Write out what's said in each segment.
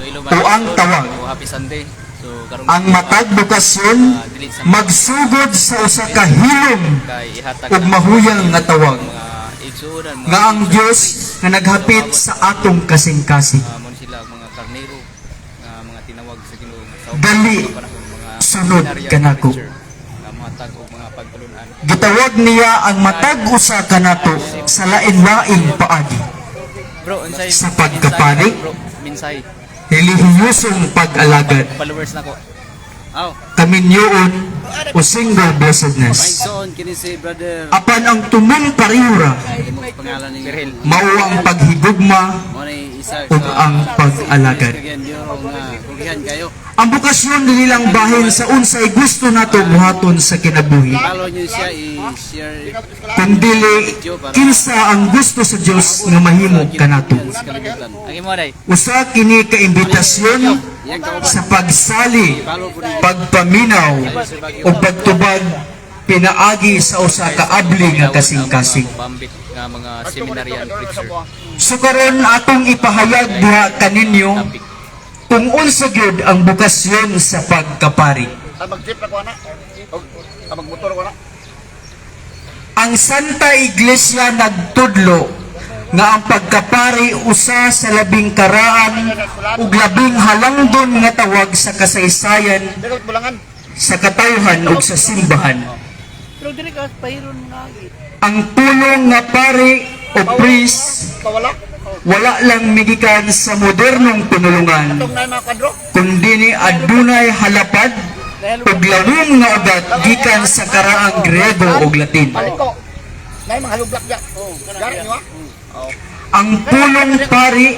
tuang tawag. Happy Sunday. So karon Ang matag bukasyon magsugod sa usa ka hilom kay ihatag ug mahuyang nga tawag mga igsuonan nga ang Dios nga naghapit sa atong kasing-kasing. mo sila mga karnero mga tinawag sa Ginoo sa Dali, mga sunod kanako. mga tag og mga pagtulunan. Gitawag niya ang matag usa kanato sa lain-laing paagi. Bro, unsay Sa pagkapani? bro, minsay. Relihiyosong pag-alagad, Followers nako. Aw, kaminyoon o single blessedness. son kini si brother Apan ang tumong parihura, pangalan ni Perhel. mao ang paghigugma Mo ni isa ug ang pag-alagad. Kugihan kayo. Ang bukasyon nilang bahin sa unsay gusto nato buhaton sa kinabuhi. Follow niyo siya i-share Kung dili kinsa ang gusto sa Dios nga mahimo kanato. sa kalibutan. Ang imo day. Usa kini ka imbitasyon Yang kauban. sa pagsali, Follow po din. pagpaminaw o pagtubag pinaagi sa usa ka abli nga kasing-kasing. Pambit nga mga seminaryan preacher. So karon atong ipahayag diha kaninyo kung unsa gyud ang bukasyon sa pagkapari. Mag-jeep na ko na. Mag-motor ko na. Ang Santa Iglesia nagtudlo nga ang pagkapari usa sa labing karaan ug labing halangdon nga tawag sa kasaysayan, Pero bulangan. sa katawhan ug sa simbahan. Pero dili ka pahiron nga. Ang pulong nga pari o priest Pawala. wala lang migikan sa modernong pinulungan, Itong na mga kwadro. kundi ni adunay halapad ug lawom nga ugat gikan sa karaang Grego ug Latin. Balik ko. Nay mga halublak diya. Gari niyo ha. Ang pulong pari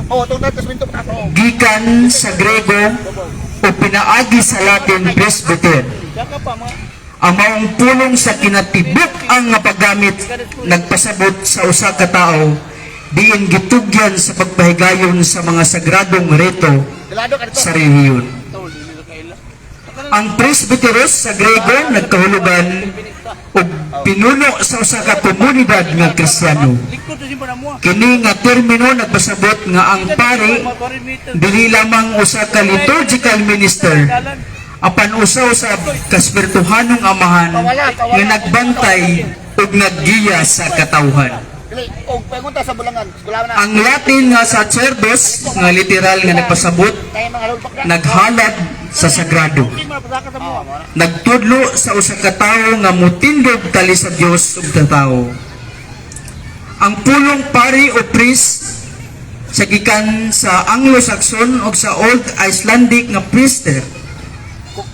Oh, itong datos minto pa ako. gikan sa Grego o pinaagi sa Latin presbyter. Ang maong pulong sa kinatibuk ang nga paggamit nagpasabot sa usa ka tawo diin gitugyan sa pagpahigayon sa mga sagradong reto Dilado ka dito. sa relihiyon. Ang presbyteros sa Grego nagkahulugan ug pinuno sa usa ka komunidad nga Kristiyano. Kini nga termino nagpasabot nga ang pari dili lamang usa ka liturgical minister apan usa-usab ka espirituhanong amahan nga nagbantay ug naggiya sa katawhan. Dili, og pagunta sa bulangan. Gulaw na. Ang Latin nga sacerdos nga literal nga nagpasabot Nay mga halublak diya. naghalad sa sagrado. Hindi mo napasaka sa mo. Nagtudlo sa usa ka tawo nga mutindog tali sa Dios ug sa tawo. Ang pulong pari o priest sa gikan sa Anglo-Saxon ug sa Old Icelandic nga priester,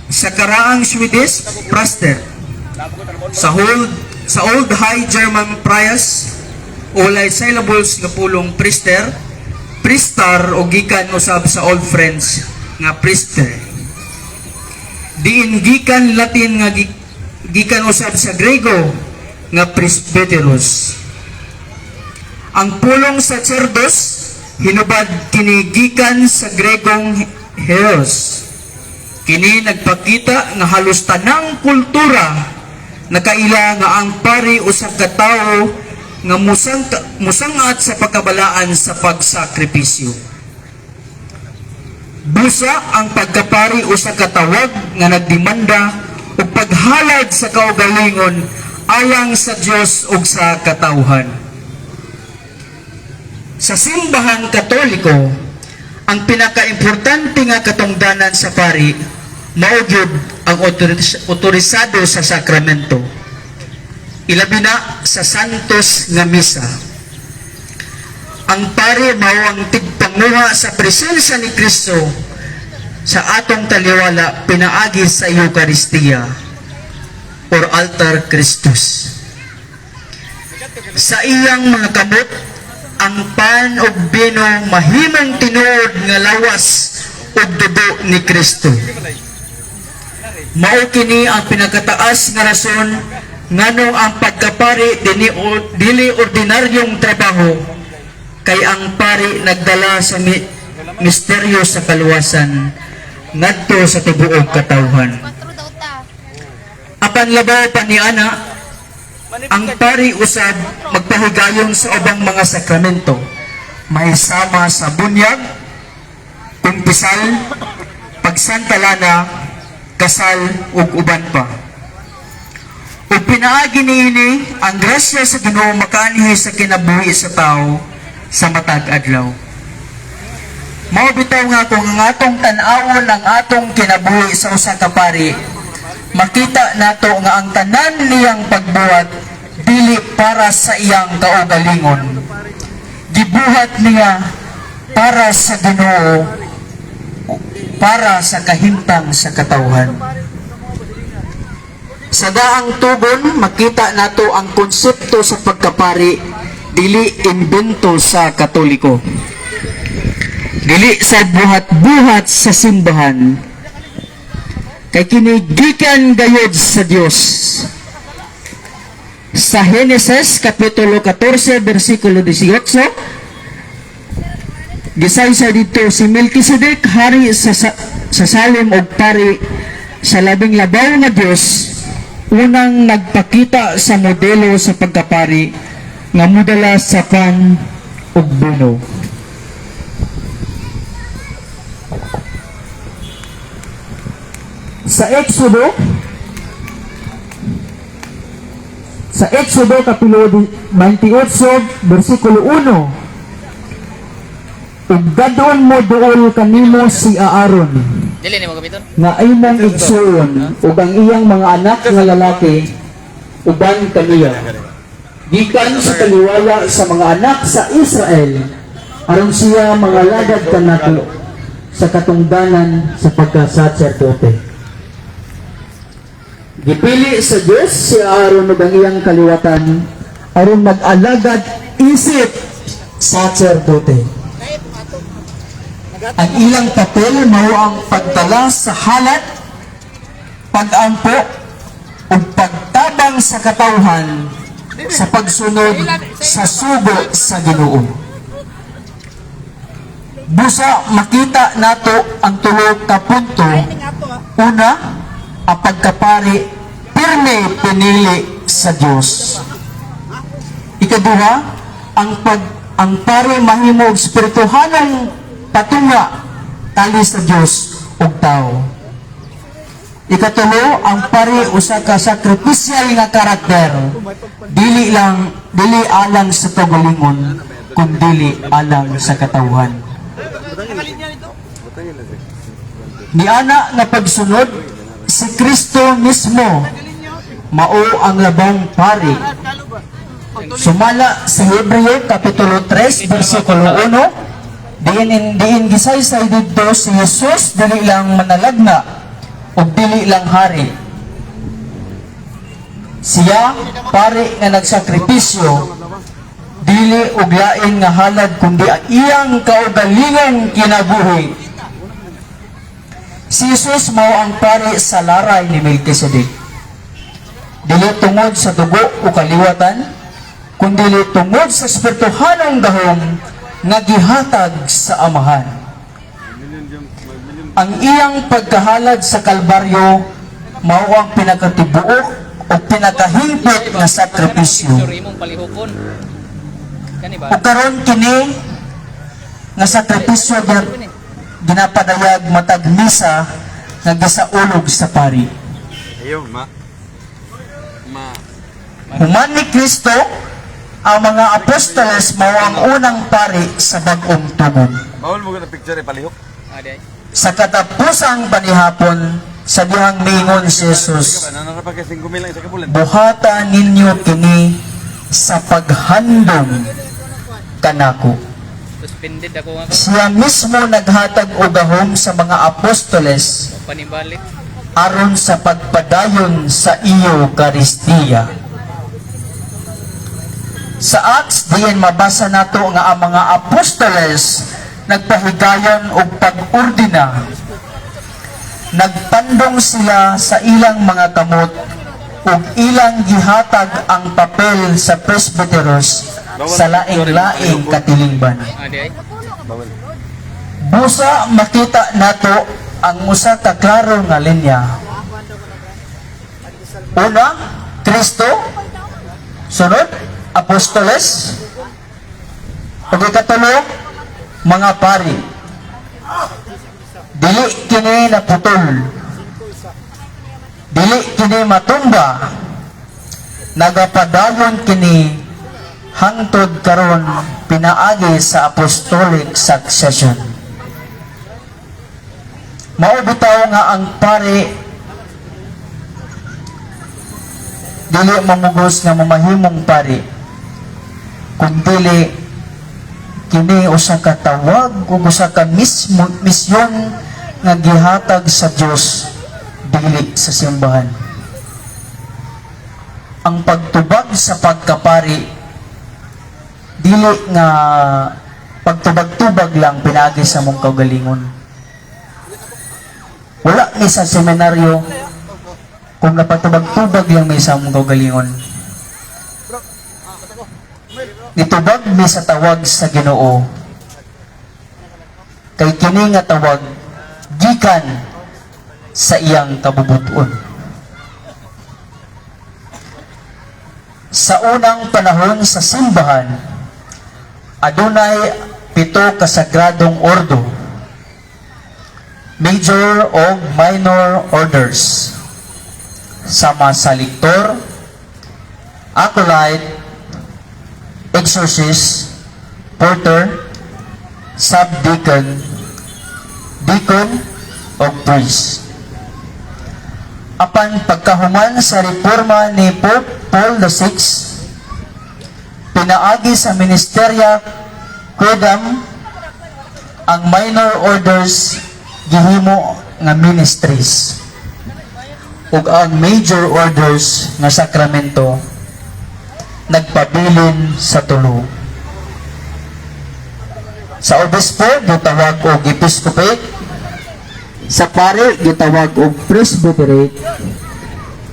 sa karaang Swedish praster, sa Old High German priest ulay syllables nga pulong priester, pristar o gikan usab sa Old French nga priester. Diin gikan Latin nga gikan usab sa Grego nga presbyteros. Ang pulong sacerdos hinubad kini gikan sa Gregong heros. Kini nagpakita nga halos tanang kultura nakaila nga ang pari usab ka tawo nga musangat sa pagkabalaan sa pagsakripisyo. Busa ang pagkapari usa ka tawag nga nagdemanda og paghalad sa kaugalingon alang sa Dios ug sa katawhan. Sa simbahang Katoliko, ang pinakaimportante nga katungdanan sa pari mao gyud ang otorisado sa sakramento. Ilabi na sa santos nga misa. Ang pari mao ang tigpanguha sa presensya ni Kristo sa atong taliwala pinaagi sa Eucharistia or altar Christus. Sa iyang mga kamot, ang pan o bino mahimong tinuod nga lawas o dugo ni Kristo. Mao kini ang pinakataas nga rason nganong ang pagkapari dili ordinaryong trabaho kay ang pari nagdala sa misteryo sa kaluwasan ngadto sa tibuok katawhan. Apan labaw pa ni ana, ang pari usab magpahigayon sa ubang mga sakramento, may sama sa bunyag, kumpisal, pagsantalana, kasal ug uban pa. Ug pinaagi niini ang grasya sa Ginoo makaanhi sa kinabuhi sa tao sa matag adlaw. Mao bitaw nga kung ang atong tan-awon ang atong kinabuhi sa usa ka pari, makita nato nga ang tanan niyang pagbuhat dili para sa iyang kaugalingon. Gibuhat niya para sa Ginoo, para sa kahimtang sa katawhan. Sa daang tugon, makita nato ang konsepto sa pagkapari dili imbento sa Katoliko. Dili sa buhat-buhat sa simbahan. Kay kini gikan gayud sa Dios. Sa Henesis kapitulo 14 bersikulo 18, gisaysa dito si Melkisedek hari sa Salem og pari sa labing labaw nga Dios, unang nagpakita sa modelo sa pagkapari nga mudala sa pan ug buno. Sa Exodo kapitulo 28 bersikulo 1, ug dadon mo duol kanimo si Aaron Dili ni mo gabiton. nga imong igsuon ug ang iyang mga anak nga lalaki uban kaniya gikan sa kaliwala sa mga anak sa Israel aron siya mga lagad kanako sa katungdanan sa pagkasacerdote. Gipili sa Diyos si Aaron ug ang iyang kaliwatan aron mag-alagad isip sacerdote. Ang ilang papel mao ang pagdala sa halat, pag-ampo ug pagtabang sa katawhan sa pagsunod sa sugo sa Ginoo. Busa makita nato ang tulo ka punto. Una, ang pagkapari pirme pinili sa Dios. Ikaduha, ang pari mahimo og espirituhanong patunga tali sa Dios ug tao. Ikatulo, ang pari usa ka sakripisyal nga karakter. Dili alang sa tugalingon, kundi alang sa katawhan. Niana nga pagsunod si Kristo mismo mao ang labang pari. Sumala sa Hebreo kapitulo 3 bersikulo 1, diin gisaysay didto si Jesus dili lang manalagna o dili lang hari. Siya pari nga nagsakripisyo dili og lain nga halad kundi ang iyang kaugalingon kinabuhi. Si Jesus mao ang pari sa laray ni Melkisedek. Dili tungod sa dugo o kaliwatan, kundi tungod sa espirituhanong gahom nga gihatag sa Amahan. Ang iyang pagkahalad sa Kalbaryo mao ang pinakatibuok o pinakahingpit nga sakripisyo. Suri mong palihukon. Kani ba? Ug karon kini nga sakripisyo ginapadayag matag misa nga gisaulog sa pari. Human ni Kristo, ang mga apostoles mao ang unang pari sa bag-ong tugon. Bawal mo na picture palihok. Aday. Sa katapusang panihapon, sa dihang mingon si Jesus, buhata ninyo kini sa paghandom kanako. Suspended ako nga Siya mismo naghatag og gahom sa mga apostoles panimbalik. aron sa pagpadayon sa iyo Eucharistia. Sa Acts diin mabasa nato nga ang mga apostoles nagpahigayon og pag-ordina. Nagtandong sila sa ilang mga kamot ug ilang gihatag ang papel sa presbyteros sa laing-laing katilingban. Aday. Busa makita nato ang usa ka klaro nga linya. Una, Kristo. Sunod, apostoles. Ug ikatulo, mga pari. Dili kini naputol. Dili kini matumba. Nagapadayon kini hangtod karon pinaagi sa apostolic succession. Mao bitaw nga ang pari dili mamugos nga mamahimong pari, kundi kini usa ka tawag ug usa ka misyon nga gihatag sa Dios dili sa simbahan. Ang pagtubag sa pagkapari dili nga pagtubag-tubag lang pinaagi sa mong kaugalingon. Wala ni sa seminaryo kung napatubag-tubag lang may sa mong kaugalingon. Nitubag mi sa tawag sa Ginoo. Kay kini nga tawag gikan sa iyang kabubuton. Sa unang panahon sa simbahan, adunay 7 kasagradong ordo, major o minor orders, sama sa lictor, acolyte, exorcist, porter, subdeacon, deacon, o priest. Apan pagkahuman sa reforma ni Pope Paul VI, pinaagi sa ministerya Quidam ang minor orders gihimo nga ministries ug ang major orders nga sakramento nagpabilin sa tulo. Sa obispo gitawag og episcopate, sa pare gitawag og presbyterate,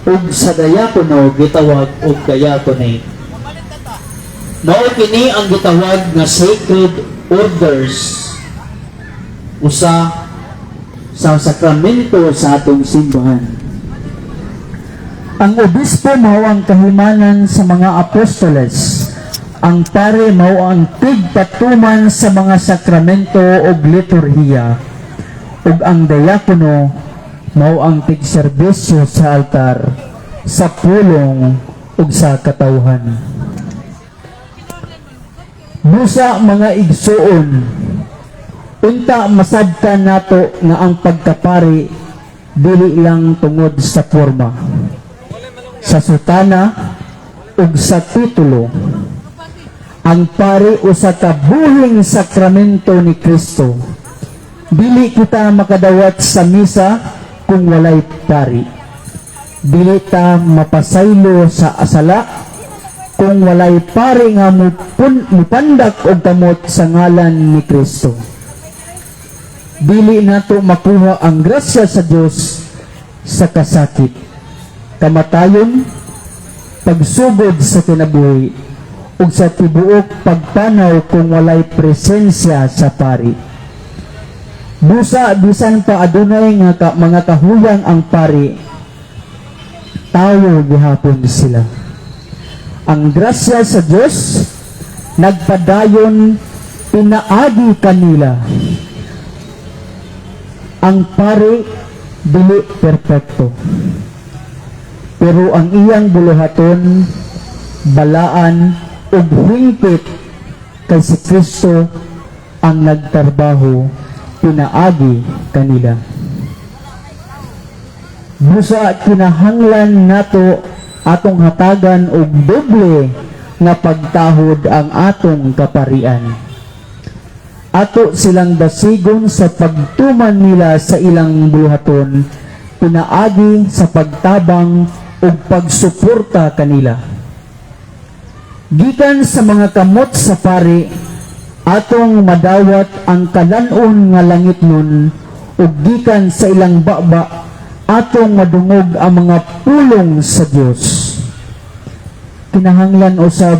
ug sa diakono gitawag og diaconate. Mao kini ang gitawag nga sacred orders, usa sa sakramento sa atong simbahan. Ang obispo mao ang kahimanan sa mga apostoles. Ang pare mao ang tigpatuman sa mga sakramento ug liturhiya. Ug ang diakono mao ang tigserbisyo sa altar, sa pulong ug sa katawhan. Busa mga igsuon, unta masabtan nato nga ang pagkapari dili lang tungod sa forma, sa sutana ug sa titulo. Ang pari usa ka buhing sakramento ni Kristo. Dili kita makadawat sa misa kung walay pari. Dili ta mapasaylo sa asala kung walay pari nga mupandak og kamot sa ngalan ni Kristo. Dili nato makuha ang grasya sa Dios sa kasakit, kamatayon, pagsugod sa kinabuhi, ug sa tibuok pagpanaw kung walay presensya sa pari. Busa bisan pa adunay nga mga kahuyang ang pari, tawo gihapon sila. Ang grasya sa Dios nagpadayon pinaagi kanila. Ang pari dili perpekto, pero ang iyang buluhaton, balaan ug hingpit kay si Kristo ang nagtrabaho pinaagi kanila. Busa kinahanglan nato atong hatagan og doble nga pagtahod ang atong kaparian. Ato silang dasigon sa pagtuman nila sa ilang buhaton, pinaagi sa pagtabang ug pagsuporta kanila. Gikan sa mga kamot sa pari, atong madawat ang kalanon nga langit nun, ug gikan sa ilang baba atong madungog ang mga pulong sa Dios. Kinahanglan usab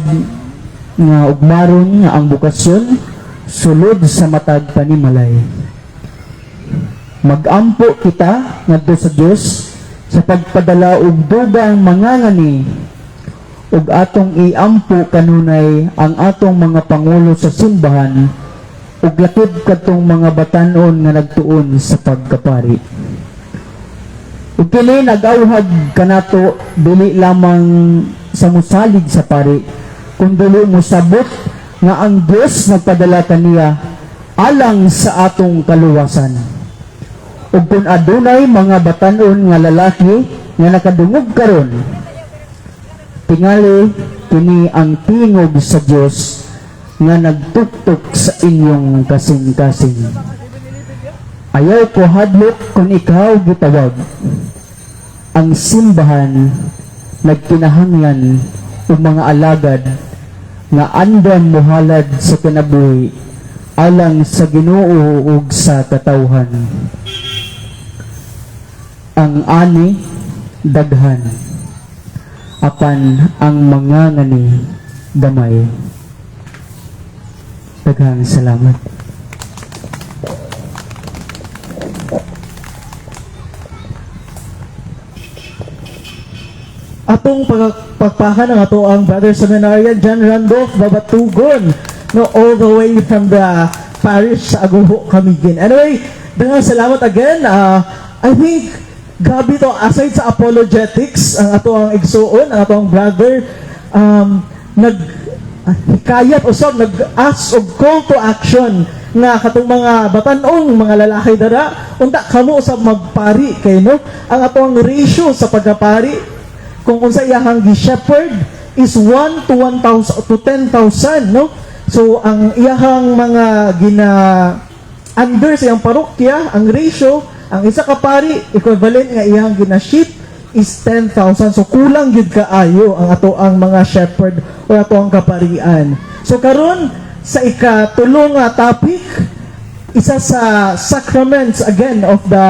nga ugmaron nga ang bukasyon sulod sa matag panimalay. Magampo kita ngadto sa Dios sa pagpadala og dugang mangangani, ug atong iampo kanunay ang atong mga pangulo sa simbahan ug lakip kadtong mga batan-on nga nagtuon sa pagkapari. Ug kini nag-awhag kanato dili lamang sa musalig sa pari, kundi musabot nga ang Dios nagpadala kaniya alang sa atong kaluwasan. Ug kung adunay mga batan-on nga lalaki nga nakadungog karon, tingali kini ang tingog sa Dios nga nagtuktok sa inyong kasing-kasing. Ayaw ko hadlok kung ikaw gitawag. Ang simbahan nagkinahanglan og mga alagad nga andam mohalad sa kinabuhi alang sa Ginoo ug sa katawhan. Ang ani daghan, apan ang mga ngani damay. Daghang salamat. Atong pagpahan ng ato ang Brother Seminarian John Randolph Babatugon, no, all the way from the parish sa Aguho, Camiguin. Anyway, daghang salamat again. I think grabe to, aside sa apologetics, ang ato ang igsuon, ang ato ang brother, hikayat usab nag-ask og call to action nga katong mga batan-ong mga lalaki dara unta kamo usab magpari kay no ang atong ratio sa pagkapari kung unsa iyahang gi-shepherd is 1 to 1,000 to 10,000 no. So ang iyahang mga under sa iyang parokya, ang ratio, ang isa ka pari equivalent nga iyahang gina-sheep is 10,000. So kulang gyud kaayo ang ato ang mga shepherd o ato ang kaparian. So karon sa ikatulong nga topic, isa sa sacraments again of the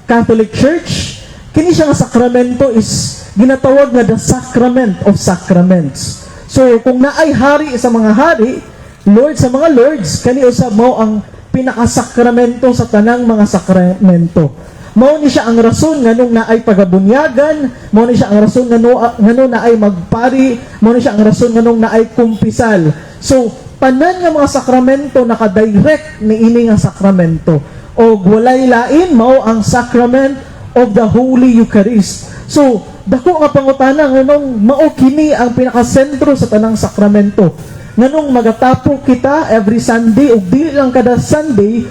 Catholic Church, kini siya nga sakramento is ginatawag nga the sacrament of sacraments. So kung naay hari sa mga hari, Lord sa mga lords, kani usab mao ang pinakasakramento sa tanang mga sakramento. Mao ni siya ang rason nganong naay pagabunyagan, mao ni siya ang rason nganong naay magpari, mao ni siya ang rason nganong naay kumpisal. So tanan nga mga sakramento naka-direct niini nga sakramento. O walay lain mao ang sacrament of the Holy Eucharist. So dako nga pangutana nganong mao kini ang pinakasentro sa tanang sakramento. Nganong magatapo kita every Sunday ug dili lang kada Sunday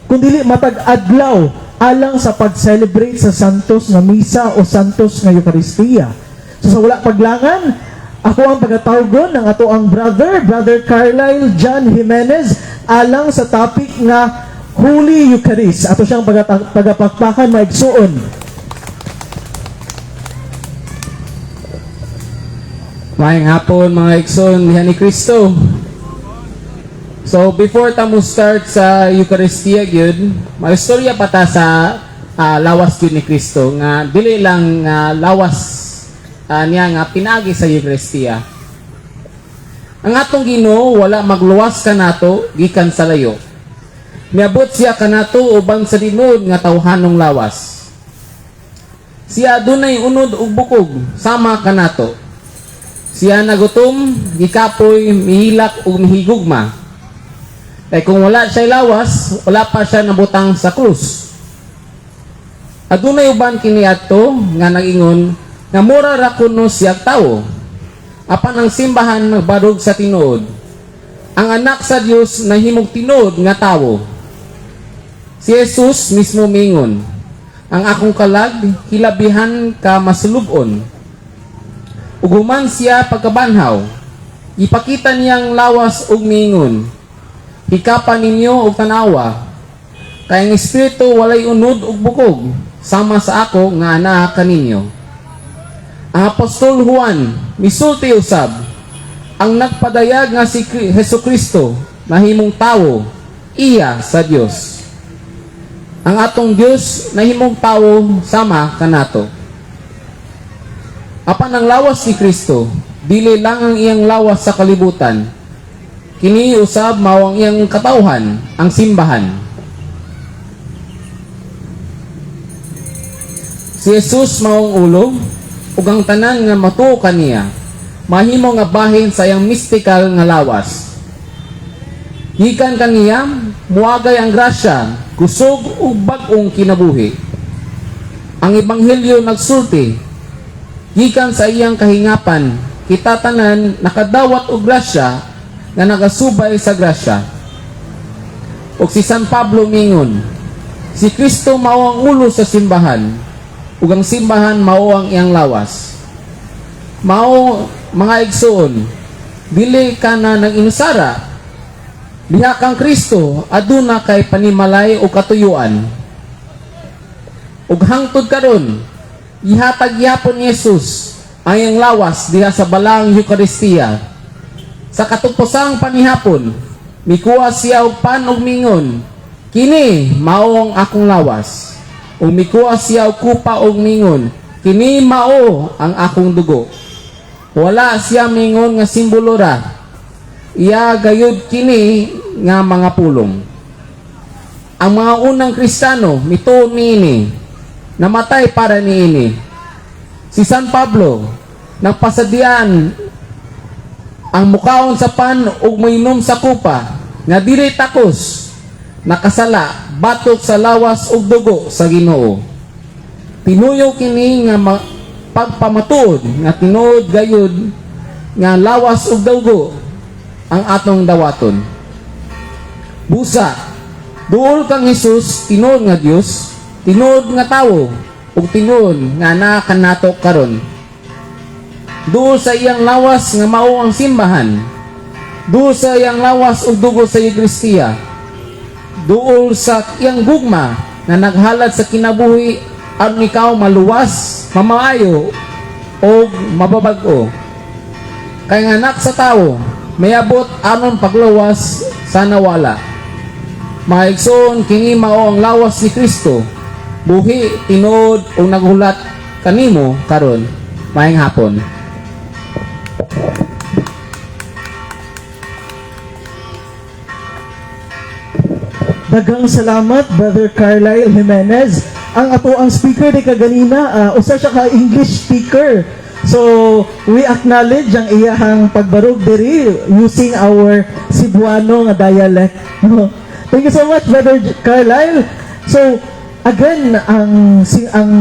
kundi matag adlaw alang sa pag-celebrate sa Santos nga Misa o Santos nga Eucharistia. So sa wala paglangan, ako ang pagatawgon ng ato ang Brother Carlyle John Jimenez alang sa topic nga Holy Eucharist. Ato siyang pagapakpakan maigsuon. Maayong hapon mga igsoon ni Kristo. So before tamo start sa Eucharistia gyud, maistorya pa ta sa lawas gyud ni Kristo nga dili lang lawas niya nga pinagi sa Eucharistia. Ang atong Ginoo wala magluwas kanato gikan sa layo. Miabot siya kanato uban sa dinod nga tawhanong lawas. Siya adunay unod ug bukog sama kanato. Siya nagutom, gikapoy, mihilak ug mihigugma. Kaya kung wala siya lawas, wala pa siya nabutang sa krus. Adunay uban kini adto nga nagingon nga mura ra kuno siya tao. Apan ang simbahan nagbarog sa tinuod. Ang anak sa Dios nahimog tinuod nga tawo. Si Jesus mismo mingon, ang akong kalag hilabihan ka masulubon. Uguman siya pagkabanhaw, ipakita niyang lawas ug mingon, hikapan ninyo og tanawa, kay ang espiritu walay unod ug bukog, sama sa ako nga anaa kaninyo. Ang Apostol Juan misulti usab, ang nagpadayag nga si Hesukristo nahimong tawo, iya sa Dios. Ang atong Dios nahimong tawo sama kanato. Apan ang lawas ni Kristo, dili lang ang iyang lawas sa kalibutan. Kini usab mao ang iyang katawhan, ang simbahan. Si Jesus mao ang ulo ug ang tanan nga matuo kaniya, mahimo nga bahin sa iyang mystical nga lawas. Gikan kaniya muagay ang grasya, kusog ug bag-ong kinabuhi. Ang ebanghelyo nagsulti gikan sa iyang kahingapan, kita tanan nakadawat og grasya nga nagasubay sa grasya. Ug si San Pablo mingon, si Kristo mao ang ulo sa simbahan, ug ang simbahan mao ang iyang lawas. Mao mga igsoon, dili ka na nang inusara, diha kang Kristo aduna kay panimalay o katuyuan. Ug hangtod karon, ihatag yapon ni Jesus ang iyang lawas diha sa balang Eucharistia. Sa katupusang panihapon, mikuha siya og pan ug mingon, kini mao ang akong lawas. Ug mikuha siya og kupa ug mingon, kini mao ang akong dugo. Wala siya mingon nga simbolo ra, iya gayud kini nga mga pulong. Ang mga unang Kristiyano mituon niini, namatay para niini. Si San Pablo nagpasadian ang mukaon sa pan ug moinom sa kupa nga dili takos, nakasala batok sa lawas ug dugo sa Ginoo. Tinuyo kini nga pagpamatuod nga tinuod gayud nga lawas ug dugo ang atong dawaton. Busa, duol kang Hesus tinuod nga Dios, tinuod nga tawo, ug tinuod nga naa kanato karon. Duol sa iyang lawas nga mao ang simbahan, duol sa iyang lawas ug dugo sa Eucharistia, duol sa iyang gugma na naghalad sa kinabuhi aron ikaw maluwas, mamaayo o mababag-o. Kay nga anak sa tao, mayabot anon paglawas sana wala. Mga igsoon, kini mao ang lawas ni Kristo, buhi, tinuod o naghulat kanimo karon. Maayong hapon. Daghang salamat, Brother Carlyle Jimenez. Ang ato ang speaker di kaganina, usa siya ka English speaker. So, we acknowledge ang iyahang pagbarog diri using our Cebuano nga dialect. Thank you so much, Brother Carlyle. So, again, ang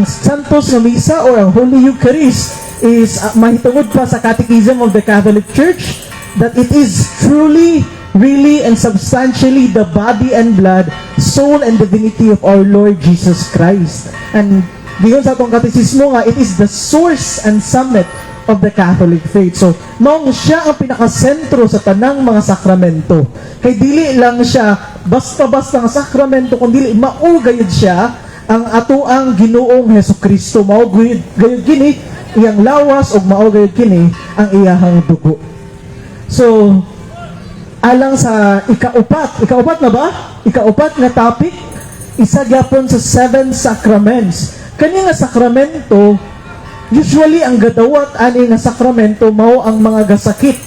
Santos na Misa or ang Holy Eucharist is mahitungod pa sa Catechism of the Catholic Church that it is truly, really, and substantially the body and blood, soul and divinity of our Lord Jesus Christ. And giyon sa atong katekismo nga, it is the source and summit of the Catholic faith. So, maong siya ang pinakasentro sa tanang mga sakramento. Kay dili lang siya basta-basta nga sakramento, kundi maugayod siya ang atoang Ginoong Hesukristo. Maugayod kini iyang lawas o maugayod kini ang iyahang dugo. So, alang sa ikaupat na ba? Ikaupat na topic, isa gyapon sa 7 sacraments. Kani nga sakramento, usually ang gadawat ani nga sakramento mao ang mga gasakit.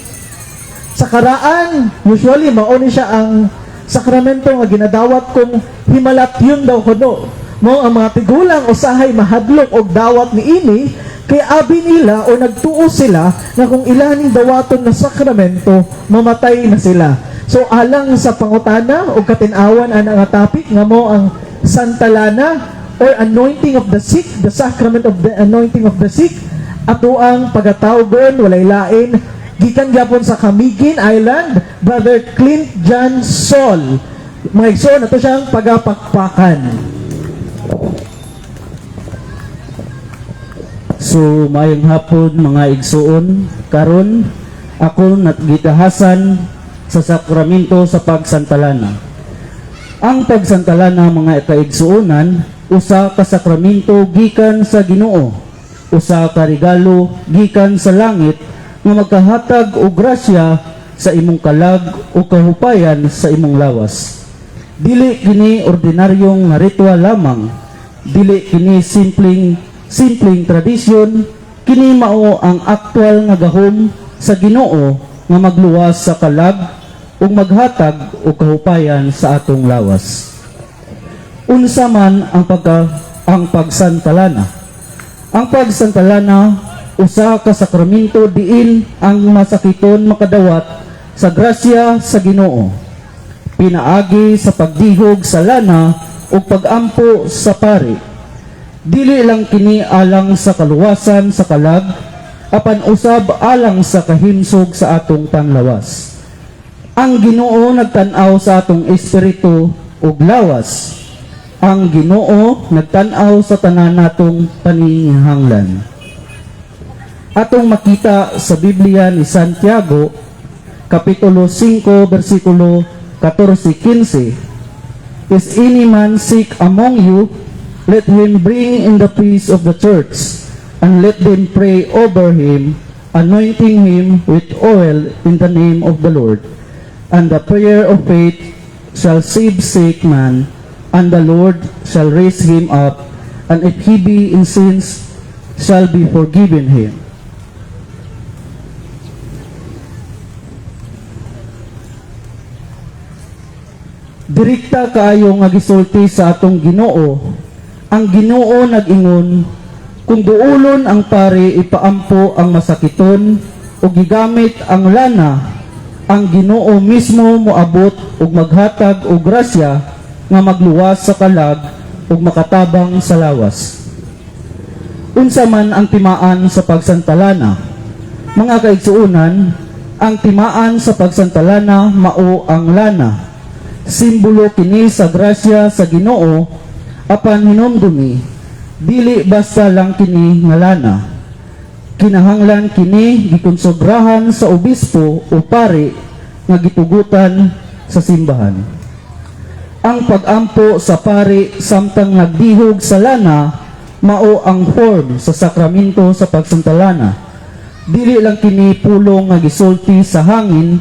Sa karaan, usually mao ni siya ang sakramento nga ginadawat kung himalatyon daw kuno. Mao ang mga tigulang usahay mahadlok og dawat niini kay abi nila o nagtuo sila na kung ilaning dawaton na sakramento, mamatay na sila. So alang sa pangutana o katinawan ana nga topic nga mo ang Santa Lana or anointing of the sick, the sacrament of the anointing of the sick, ato ang pagatawgon walay lain gikan gyapon sa Camiguin Island, Brother Clint John Sol. Mga igsoon, ato siyang pagapakpakan. So, mayong hapon mga igsuon, karon ako gitahasan sa sakramento sa pagsantalana. Ang pagsantalana mga kaigsuonan, usa ka sakramento gikan sa Ginoo, usa ka regalo gikan sa langit nga magkahatag og grasya sa imong kalag o kahupayan sa imong lawas. Dili kini ordinaryong ritual lamang, dili kini simpleng tradisyon, kini mao ang aktwal nga gahom sa Ginoo nga magluwas sa kalag ug maghatag og kahupayan sa atong lawas. Unsa man ang pagsantalana? Ang pagsantalana usa ka sakramento diin ang masakiton makadawat sa grasya sa Ginoo. pinaagi sa pagdihog sa lana ug pagampo sa pari. Dili lang kini alang sa kaluwasan sa kalag, apan usab alang sa kahimsog sa atong panlawas. Ang Ginoo nagtan-aw sa atong espiritu ug lawas. Ang Ginoo nagtan-aw sa tanan natong paningihanglan. Atong makita sa Biblia ni Santiago, Kapitulo 5, versikulo 14-15, Is any man sick among you, let him bring in the priest of the church, and let them pray over him, anointing him with oil in the name of the Lord. And the prayer of faith shall save sick man, and the Lord shall raise him up, and if he be in sins, shall be forgiven him. Direkta kaayo nga gisulti sa atong Ginoo. Ang Ginoo nag-ingon, kung duulon ang pari ipaampo ang masakiton o gigamit ang lana, ang Ginoo mismo moabot ug maghatag og grasya nga magluwas sa kalag ug makatabang sa lawas. Unsa man ang timaan sa pagsantalana? Mga kaigsuonan, ang timaan sa pagsantalana mao ang lana. Simbolo kini sa grasya sa Ginoo, apan hinumdumi, dili basta lang kini nga lana. Kinahanglan kini gikonsograhan sa obispo o pari nga gitugutan sa simbahan. Ang pag-ampo sa pari samtang nagdihog sa lana mao ang form sa sakramento sa pagsantalana. Dili lang kini pulong nga gisulti sa hangin,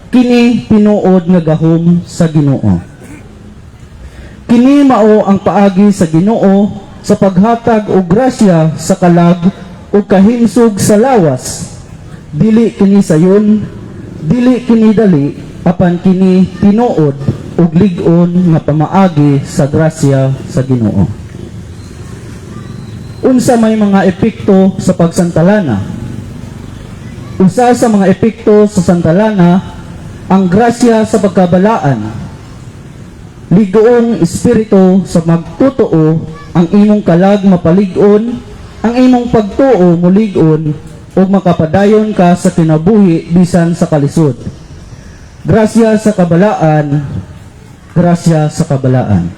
kini tinuod nga gahom sa Ginoo. Kini mao ang paagi sa Ginoo sa paghatag og grasya sa kalag ug kahimsog sa lawas. Dili kini sayon, dili kini dali, apan kini tinuod ug lig-on nga pamaagi sa grasya sa Ginoo. Unsa may mga epekto sa pagsantalana? Usa sa mga epekto sa santalana ang grasya sa pagkabalaan. Ligoong espiritu sa magtutuo, ang imong kalag mapalig-on, ang imong pagtuo mulig-on, ug makapadayon ka sa kinabuhi bisan sa kalisod. Grasya sa kabalaan, grasya sa kabalaan.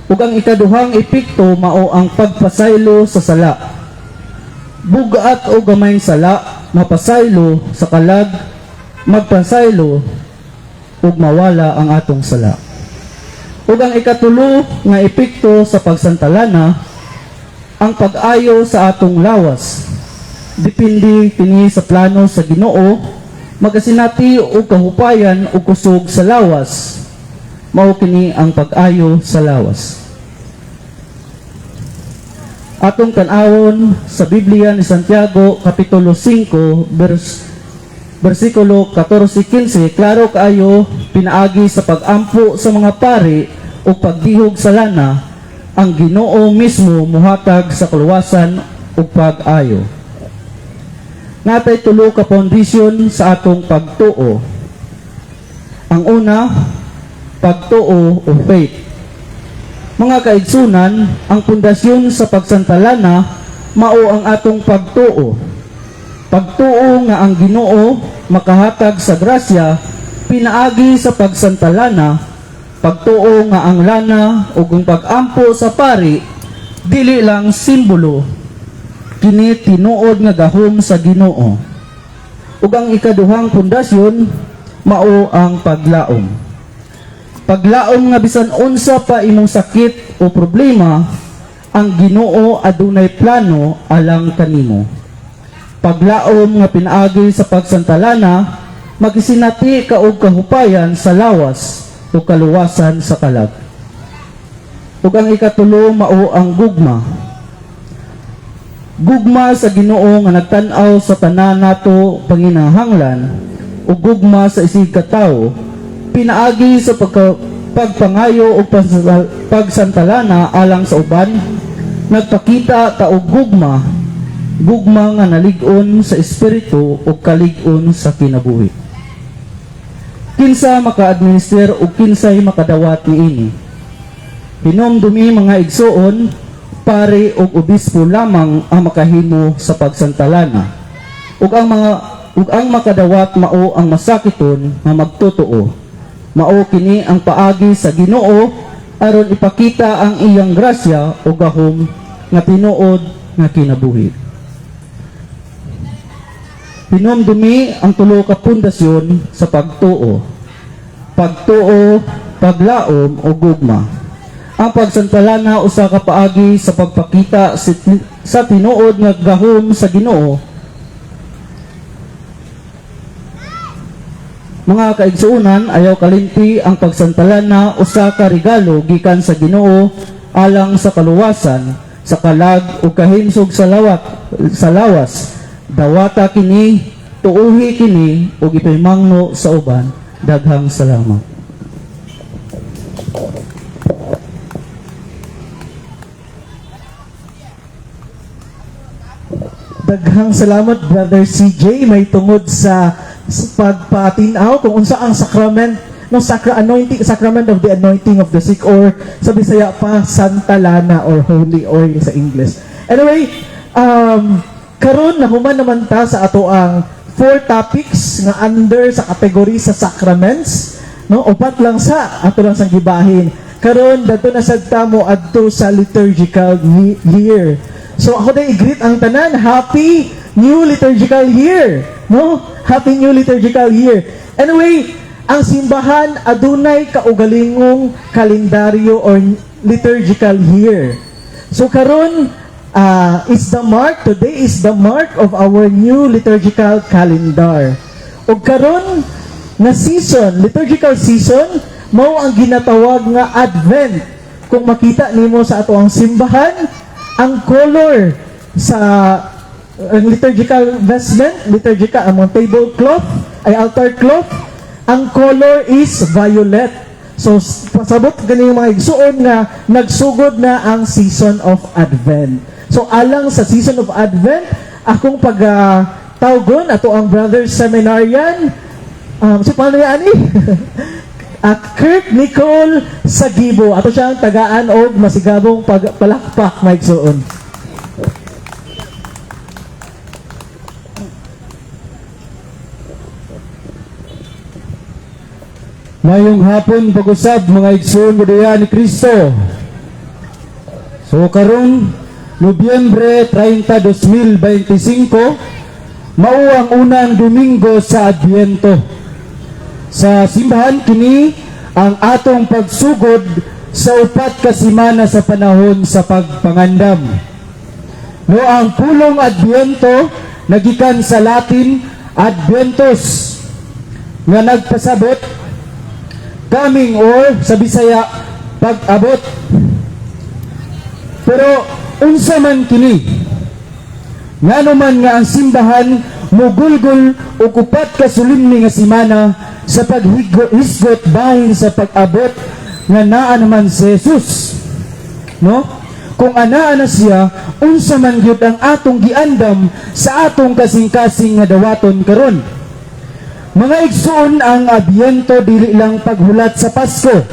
Ug ang ikaduhang epekto mao ang pagpasaylo sa sala. Bugat o gamayng sala, mapasaylo sa kalag, magpasaylo ug mawala ang atong sala. Ug ang ikatulo nga epekto sa pagsantalana ang pag-ayo sa atong lawas. Depende kini sa plano sa Ginoo, magasinati og kahupayan o kusog sa lawas. Mao kini ang pag-ayo sa lawas. Atong tan-awon sa Biblia ni Santiago Kapitulo 5 versikulo 14-15, klaro kaayo pinaagi sa pag-ampo sa mga pari o pagdihog sa lana, ang Ginoo mismo muhatag sa kaluwasan o pag-ayo. Natay tulo ka foundation sa atong pagtuo. Ang una, pagtuo o faith. Mga kaigsunan, ang pundasyon sa pagsantalana mao ang atong pagtuo. Pagtuo nga ang Ginoo makahatag sa grasya pinaagi sa pagsantalana, pagtuo nga ang lana ug ang pag-ampo sa pari dili lang simbolo, kini tinuod nga gahom sa Ginoo. Ug ang ikaduhang pundasyon mao ang paglaom. Paglaom nga bisan unsa pa imong sakit o problema, ang Ginoo adunay plano alang kanimo. Paglaom nga pinaagi sa pagsantalana, magisinati ka og kahupayan sa lawas o kaluwasan sa kalag. Ug ang ikatulo mao ang gugma. Gugma sa Ginoo nga nagtan-aw sa tanan nato panginahanglan o gugma sa isig ka tawo, pinaagi sa pagpangayo o pagsantalana alang sa uban, nagpakita ka og gugma nga nalig-on sa espiritu o kalig-on sa kinabuhi. kinsa maka-administer ug kinsay makadawat niini. Hinumdumi mga igsuon, pare ug obispo lamang ang makahimo sa pagsantalana. Ug ang makadawat mao ang masakiton nga magtotoo. Mao kini ang paagi sa Ginoo aron ipakita ang iyang grasya o gahom nga tinuod nga kinabuhi. Hinumdumi ang tulo ka pundasyon sa pagtuo, paglaom o gugma. Ang pagsantalana usa ka paagi sa pagpakita sa tinuod nga gahom sa Ginoo. Mga kaigsuunan, ayaw kalimti ang pagsantalana usa ka regalo gikan sa Ginoo alang sa kaluwasan, sa kalag ug kahinsog sa lawas. Dawata kini, tuuhi kini ug ipahimangno sa uban. Daghang salamat. Daghang salamat, Brother CJ, may tungod sa pagpatinaw kung unsa ang sacrament no sacrament of the anointing of the sick, or sa Bisaya pa Santa Lana or Holy Oil sa English. Anyway, karon nahuman naman ta sa ato ang 4 topics nga under sa category sa sacraments, no? Upat lang sa ato lang sang gibahin. Karon dadto na sad ta mo adto sa liturgical year. So ako day i-greet ang tanan, Happy New Liturgical Year, no? Happy New Liturgical Year. Anyway, ang simbahan adunay kaugalingong kalendaryo or liturgical year. So karon today is the mark of our new liturgical calendar. O karon na season, liturgical season, mao ang ginatawag nga Advent. Kung makita nimo sa ato ang simbahan, ang color sa liturgical vestment, ang mga tablecloth, ay altar cloth, ang color is violet. So, pasabot ganing mga igsuon nga nagsugod na ang season of Advent. So, alang sa season of Advent, akong pag-tawgon, ato ang brother seminarian, si paano yan eh? Kurt Nicole Sagibo. Ato siyang tagaan o masigabong palakpak may igsuon. Mayong hapon pag-usab mga igsoon budaya ni Kristo. So karon Nobyembre 30, 2025, mao ang unang Domingo sa Adbyento. Sa simbahan kini ang atong pagsugod sa upat ka semana sa panahon sa pagpangandam. No, ang pulong Adbyento nagikan sa Latin Adventus nga nagpasabot coming, or sa Bisaya pag-abot. Pero unsa man kini? Ngano man nga ang simbahan mugulgol og upat ka solemne nga semana sa paghisgot bahin sa pag-abot nga naa naman si Jesus. No? Kung anaa na siya, unsa man gyud ang atong giandam sa atong kasing-kasing nga dawaton karon. Mga igsoon, ang Adbyento dili lang paghulat sa Pasko.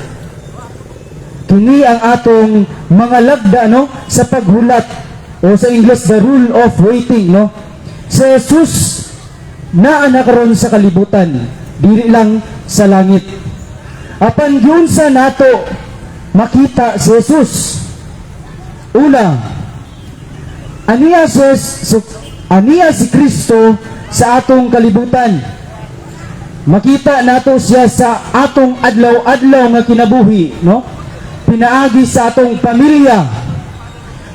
Kini ang atong mga lagda, no, sa paghulat, o sa English the rule of waiting, no. Si Jesus naa na karon sa kalibutan, dili lang sa langit. Apan gyud sa nato makita si Jesus. Una, aniya si Kristo sa atong kalibutan. Makita nato siya sa atong adlaw-adlaw nga kinabuhi, no? Pinaagi sa atong pamilya.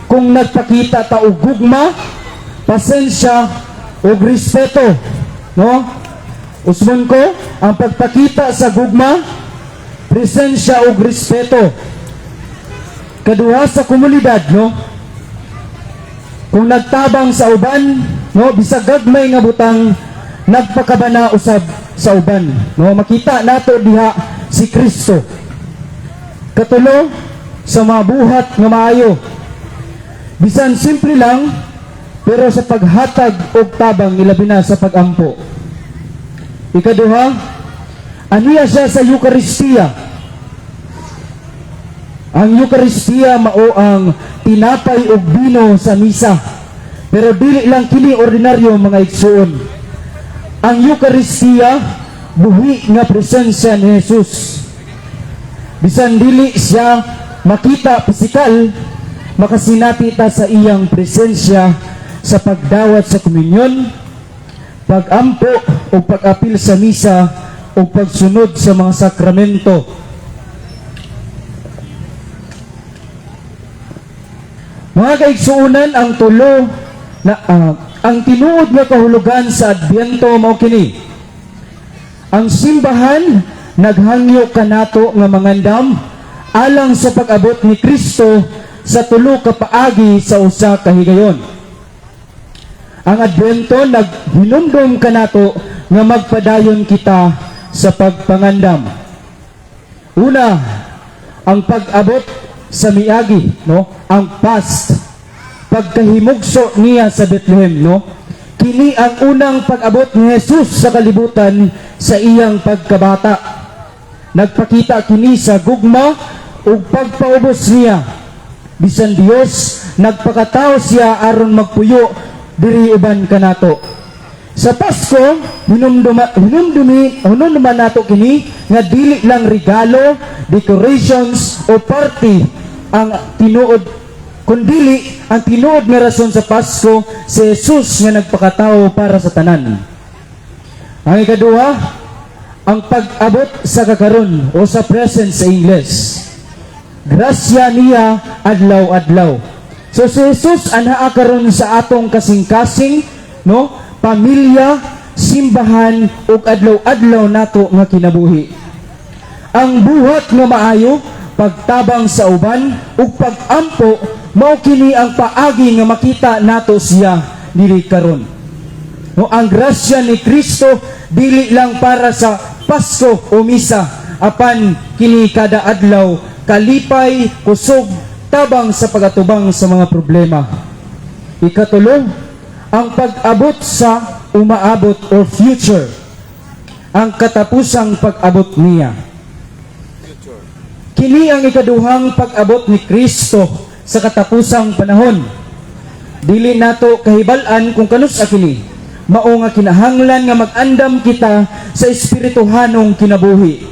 Kung nagpakita ta og gugma, pasensya ug respeto, no? Usman ko, ang pagpakita sa gugma, presensya ug respeto. Kaduha sa komunidad, no? Kung nagtabang sa uban, no, bisag gagmay nga butang nagpakabana usab sa uban, no, makita nato diha si Kristo. Katulo, sa mga buhat nga maayo, bisan simple lang pero sa paghatag og tabang ilabi na sa pagampo. Ikaduha, Aniya siya sa Eucharistia. Ang Eucharistia mao ang tinapay ug bino sa misa. Pero dili lang kini ordinaryo mga igsoon. Ang Eucharistia buhi nga presensya ni Jesus. Bisan dili siya makita pisikal, makasinati ta sa iyang presensya sa pagdawat sa komunyon, pagampo o pag-apil sa misa o pagsunod sa mga sakramento. Mga kaigsuunan, ang tulo na ang tinuod nga kahulugan sa Adbyento mao kini. Ang simbahan naghangyo kanato nga mangandam alang sa pag-abot ni Kristo sa tulo ka paagi sa usa ka higayon. Ang Adbyento naghinumdom kanato nga magpadayon kita sa pagpangandam. Una, ang pag-abot sa miagi, no? Ang past, pagkahimugso niya sa Bethlehem, no? Kini ang unang pag-abot ni Jesus sa kalibutan sa iyang pagkabata. Nagpakita kini sa gugma ug pagpaubos niya. Bisan Dios, nagpakatao siya aron magpuyo diri uban kanato. Sa Pasko, hinumduman nato kini nga dili lang regalo, decorations o party ang tinuod, kundili ang tinuod nga rason sa Pasko si Jesus nga nagpakatao para sa tanan. Ang ikaduha, ang pag-abot sa kakaron o sa present sa Ingles. Grasya niya adlaw-adlaw. So si Jesus anhaa karon sa atong kasing-kasing, no? Pamilya, simbahan ug adlaw-adlaw nato nga kinabuhi. Ang buhat nga maayo, pagtabang sa uban ug pag-ampo mao kini ang paagi nga makita nato siya diri karon. No, ang grasya ni Kristo dili lang para sa Pasko o misa, apan kini kada adlaw kalipay, kusog, tabang sa pagatubang sa mga problema. Ikatulo, ang pag-abot sa umaabot or future, ang katapusang pag-abot niya. Kini ang ikaduhang pag-abot ni Kristo sa katapusang panahon. Dili nato kahibal-an kung kanusa kini. Mao nga kinahanglan nga mag-andam kita sa espirituhanong kinabuhi.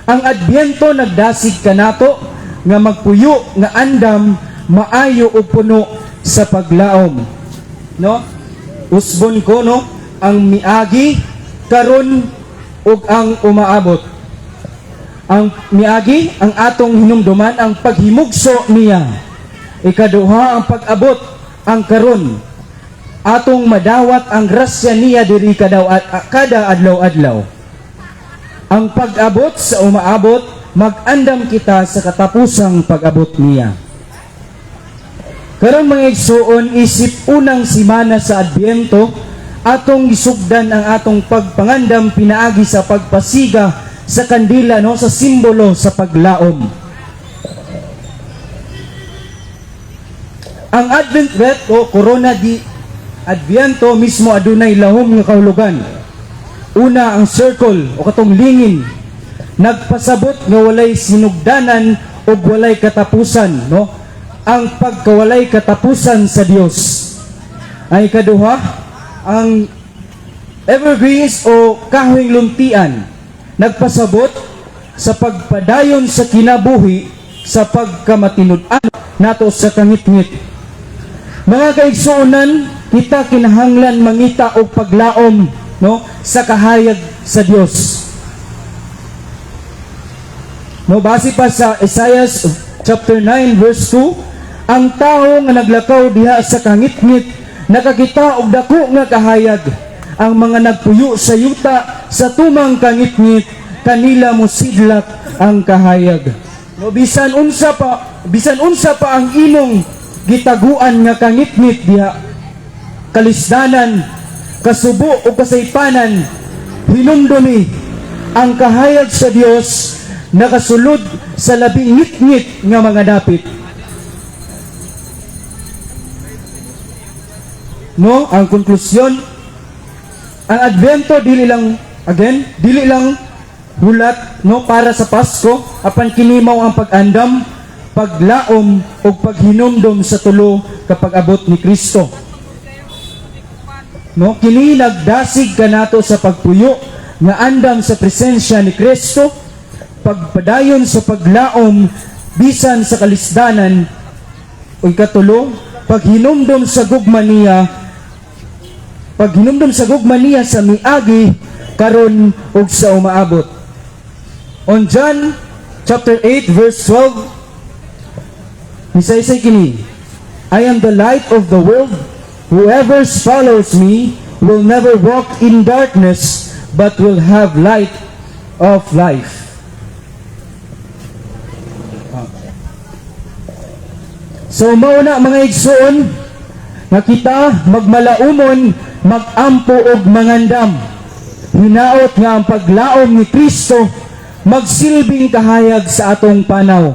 Ang Adbyento nagdasig kanato nga magpuyo nga andam maayo ug puno sa paglaom. No? Usbon ko, no? Ang miagi, karon ug ang umaabot. Ang miagi, ang atong hinumduman, ang paghimugso niya. Ikaduha, ang pag-abot, ang karon. Atong madawat ang grasya niya diri kada adlaw-adlaw. Ang pag-abot sa umaabot, mag-andam kita sa katapusang pag-abot niya. Karong mga igsuon, isip unang simana sa Adbyento, atong gisugdan ang atong pagpangandam pinaagi sa pagpasiga sa kandila, no, sa simbolo sa paglaom. Ang Advent wreath o Corona di Adbyento mismo adunay lahom nga kahulugan. Una, ang circle o katong lingin, nagpasabot nga walay sinugdanan o walay katapusan, no? Ang pagkawalay katapusan sa Dios. Ang ikaduha, ang evergreens o kahoyng luntian, nagpasabot sa pagpadayon sa kinabuhi sa pagkamatinud-an nato sa kangit-ngit. Mga kaigsuonan, kita kinahanglan mangita og paglaom, no, sa kahayag sa Dios. No, base pa sa Isaiah chapter 9 verse 2, ang tao nga naglakaw diha sa kangit-ngit nakakita og dako nga kahayag. Ang mga nagpuyo sa yuta sa tumang kangit-ngit kanila mosidlak ang kahayag. No, bisan unsa pa ang imong gitaguan nga kangit-ngit diha, kalisdanan, kasubo o kasaypanan, hinumdumi ang kahayag sa Dios nakasulod sa labing ngit-ngit nga mga dapit. No, ang konklusyon, ang Adbyento dili lang hulat no para sa Pasko apan kini mao ang pag-andam, paglaom ug paghinumdom sa tulo kapag abot ni Kristo. No, kini nagdasig kanato sa pagpuyo nga andam sa presensya ni Kristo, pagpadayon sa paglaom bisan sa kalisdanan o ikatulo, paghinumdom sa gugma niya sa miagi karon ug sa umaabot. On John chapter 8 verse 12, misaysay kini, I am the light of the world. Whoever follows me will never walk in darkness, but will have light of life. So mauna mga igsoon, nga kita magmalaumon, magampo og mangandam. Hinaot nga ang paglaom ni Kristo magsilbing kahayag sa atong panaw.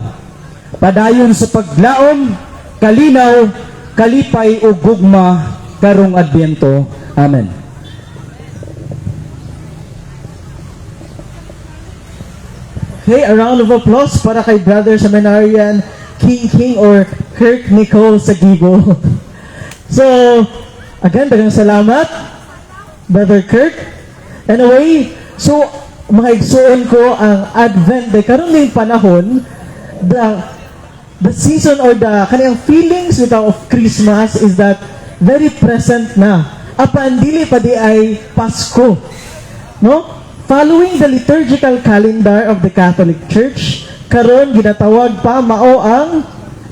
Padayon sa paglaom, kalinaw, kalipay ug gugma karong Adbyento. Amen. Okay, a round of applause para kay Brother Seminarian King or Kirk Nicole Sagibo. So, again, daghang salamat, Brother Kirk. Anyway, so, mga igsuon ko ang Advent, karon ning panahon, the season or the kaniyang feelings of Christmas is that very present na. Apan dili pa di ay Pasko. No? Following the liturgical calendar of the Catholic Church, karon ginatawag pa mao ang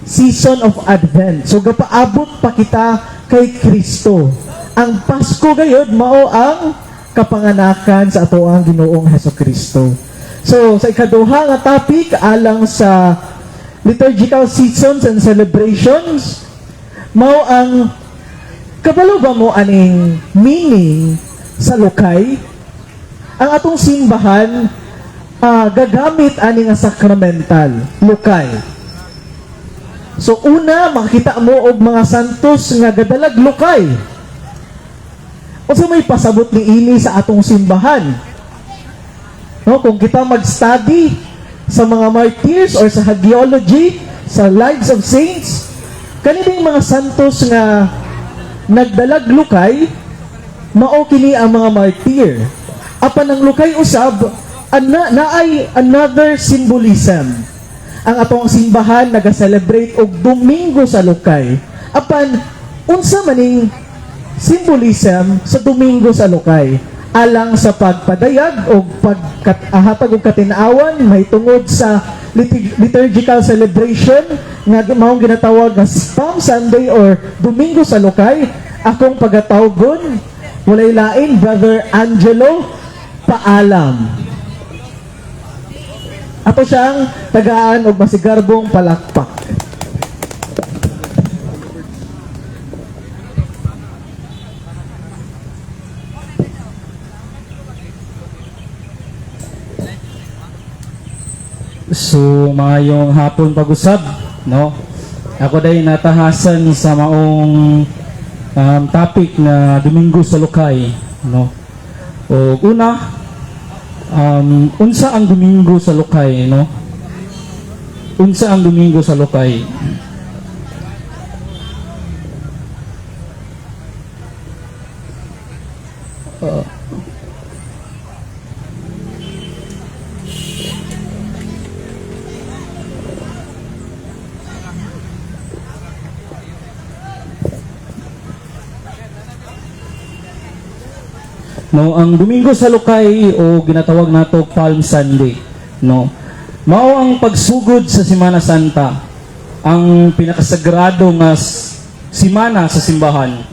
season of Advent. So gapaabot pa kita kay Kristo. Ang Pasko gayud mao ang kapanganakan sa atoang Ginoong Hesukristo. So sa ikaduha nga topic alang sa liturgical seasons and celebrations, mao ang kabalo ba mo aning meaning sa lukay? Ang atong simbahan gagamit ani nga sacramental lukay. So una makita mo og mga santos nga gadalag lukay. Unsa may pasabot ni ini sa atong simbahan? No, kung kita mag-study sa mga martyrs or sa hagiology, sa lives of saints, kanilang mga santos nga nagdalag lukay, mao kini ang mga martyr. Apan ang lukay usab, naay another symbolism. Ang atong simbahan naga-celebrate og Domingo sa lukay. Apan, unsa maning symbolism sa Domingo sa lukay? Alang sa pagpadayag o paghatag og katinawan mahitungod sa liturgical celebration nga maong ginatawag nga Palm Sunday or Domingo sa Lukay, akong pagatawgon walay lain Brother Angelo Paalam. Ato siyang tagaan og masigarbong palakpak. So, mayong hapon pag-usab, no? Ako day natahasan sa maong topic na Domingo sa Lukay, no? O una, unsa ang Domingo sa Lukay, no? Unsa ang Domingo sa Lukay? No, ang Domingo sa Lukay o ginatawag nato Palm Sunday, no. Mao ang pagsugod sa Semana Santa, ang pinakasagrado nga simana sa simbahan.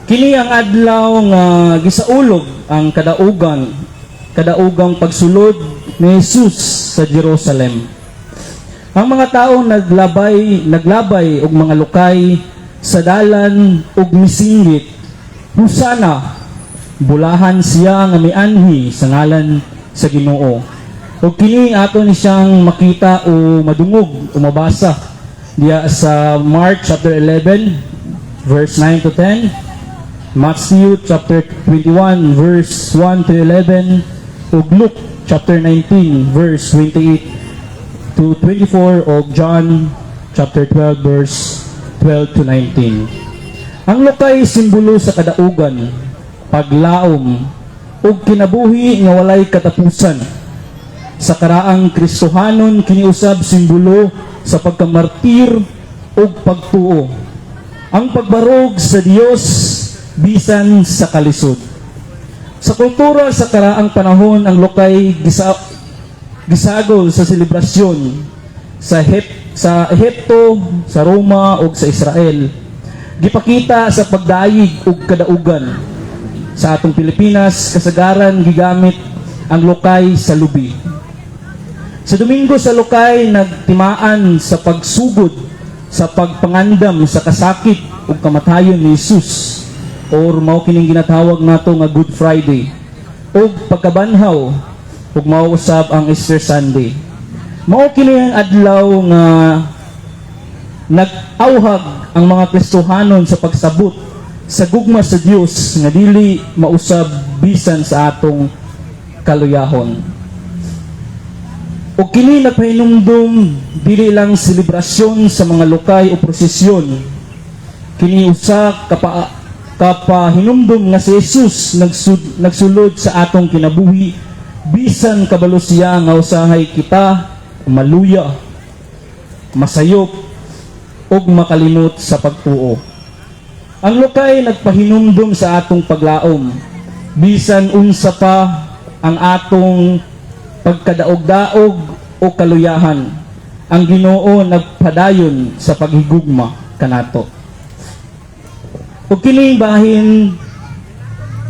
Kini ang adlaw nga gisaulog ang kadaugang pagsulod ni Jesus sa Jerusalem. Ang mga tawo naglabay og mga lukay sa dalan ug misinggit, Hosana, bulahan siya nga mianhi sa ngalan sa Ginoo. O kini ato ni siyang makita o madungog o mabasa diya sa Mark chapter 11 verse 9 to 10, Matthew chapter 21 verse 1 to 11, ug Luke chapter 19 verse 28 to 24 o John chapter 12 verse 12 to 19. Ang lukay simbolo sa kadaugan, paglaom ug kinabuhi nga walay katapusan. Sa karaang Kristohanon kiniusab simbolo sa pagkamartir ug pagtuo. Ang pagbarog sa Dios bisan sa kalisod. Sa kultura sa karaang panahon, ang lukay gisagol sa selebrasyon sa Ehipto, sa Roma ug sa Israel. Gipakita sa pagdayig ug kadaugan. Sa atong Pilipinas, kasagaran gigamit ang lukay sa lubi. Sa Domingo sa lukay, nagtimaan sa pagsugod sa pagpangandam sa kasakit ug kamatayon ni Jesus, or mao kining ginatawag nato nga Good Friday, ug pagkabanhaw ug mao usab ang Easter Sunday. Mao kini ang adlaw nga nag-awhag ang mga Kristohanon sa pagsabot sa gugma sa Dios nga dili mausab bisan sa atong kaluyahon. O kini nagpahinumdum dili lang selebrasyon sa mga lokay o prosesyon. Kini usa kapahinumdum nga si Jesus nagsulod sa atong kinabuhi bisan kabalo siya nga usahay kita maluya, masayop ug makalimot sa pagtuo. Ang lokay nagpahinumdum sa atong paglaom bisan unsa pa ang atong pagkadaog-daog o kaluyahan. Ang Ginoo nagpadayon sa paghigugma kanato. Ug kini bahin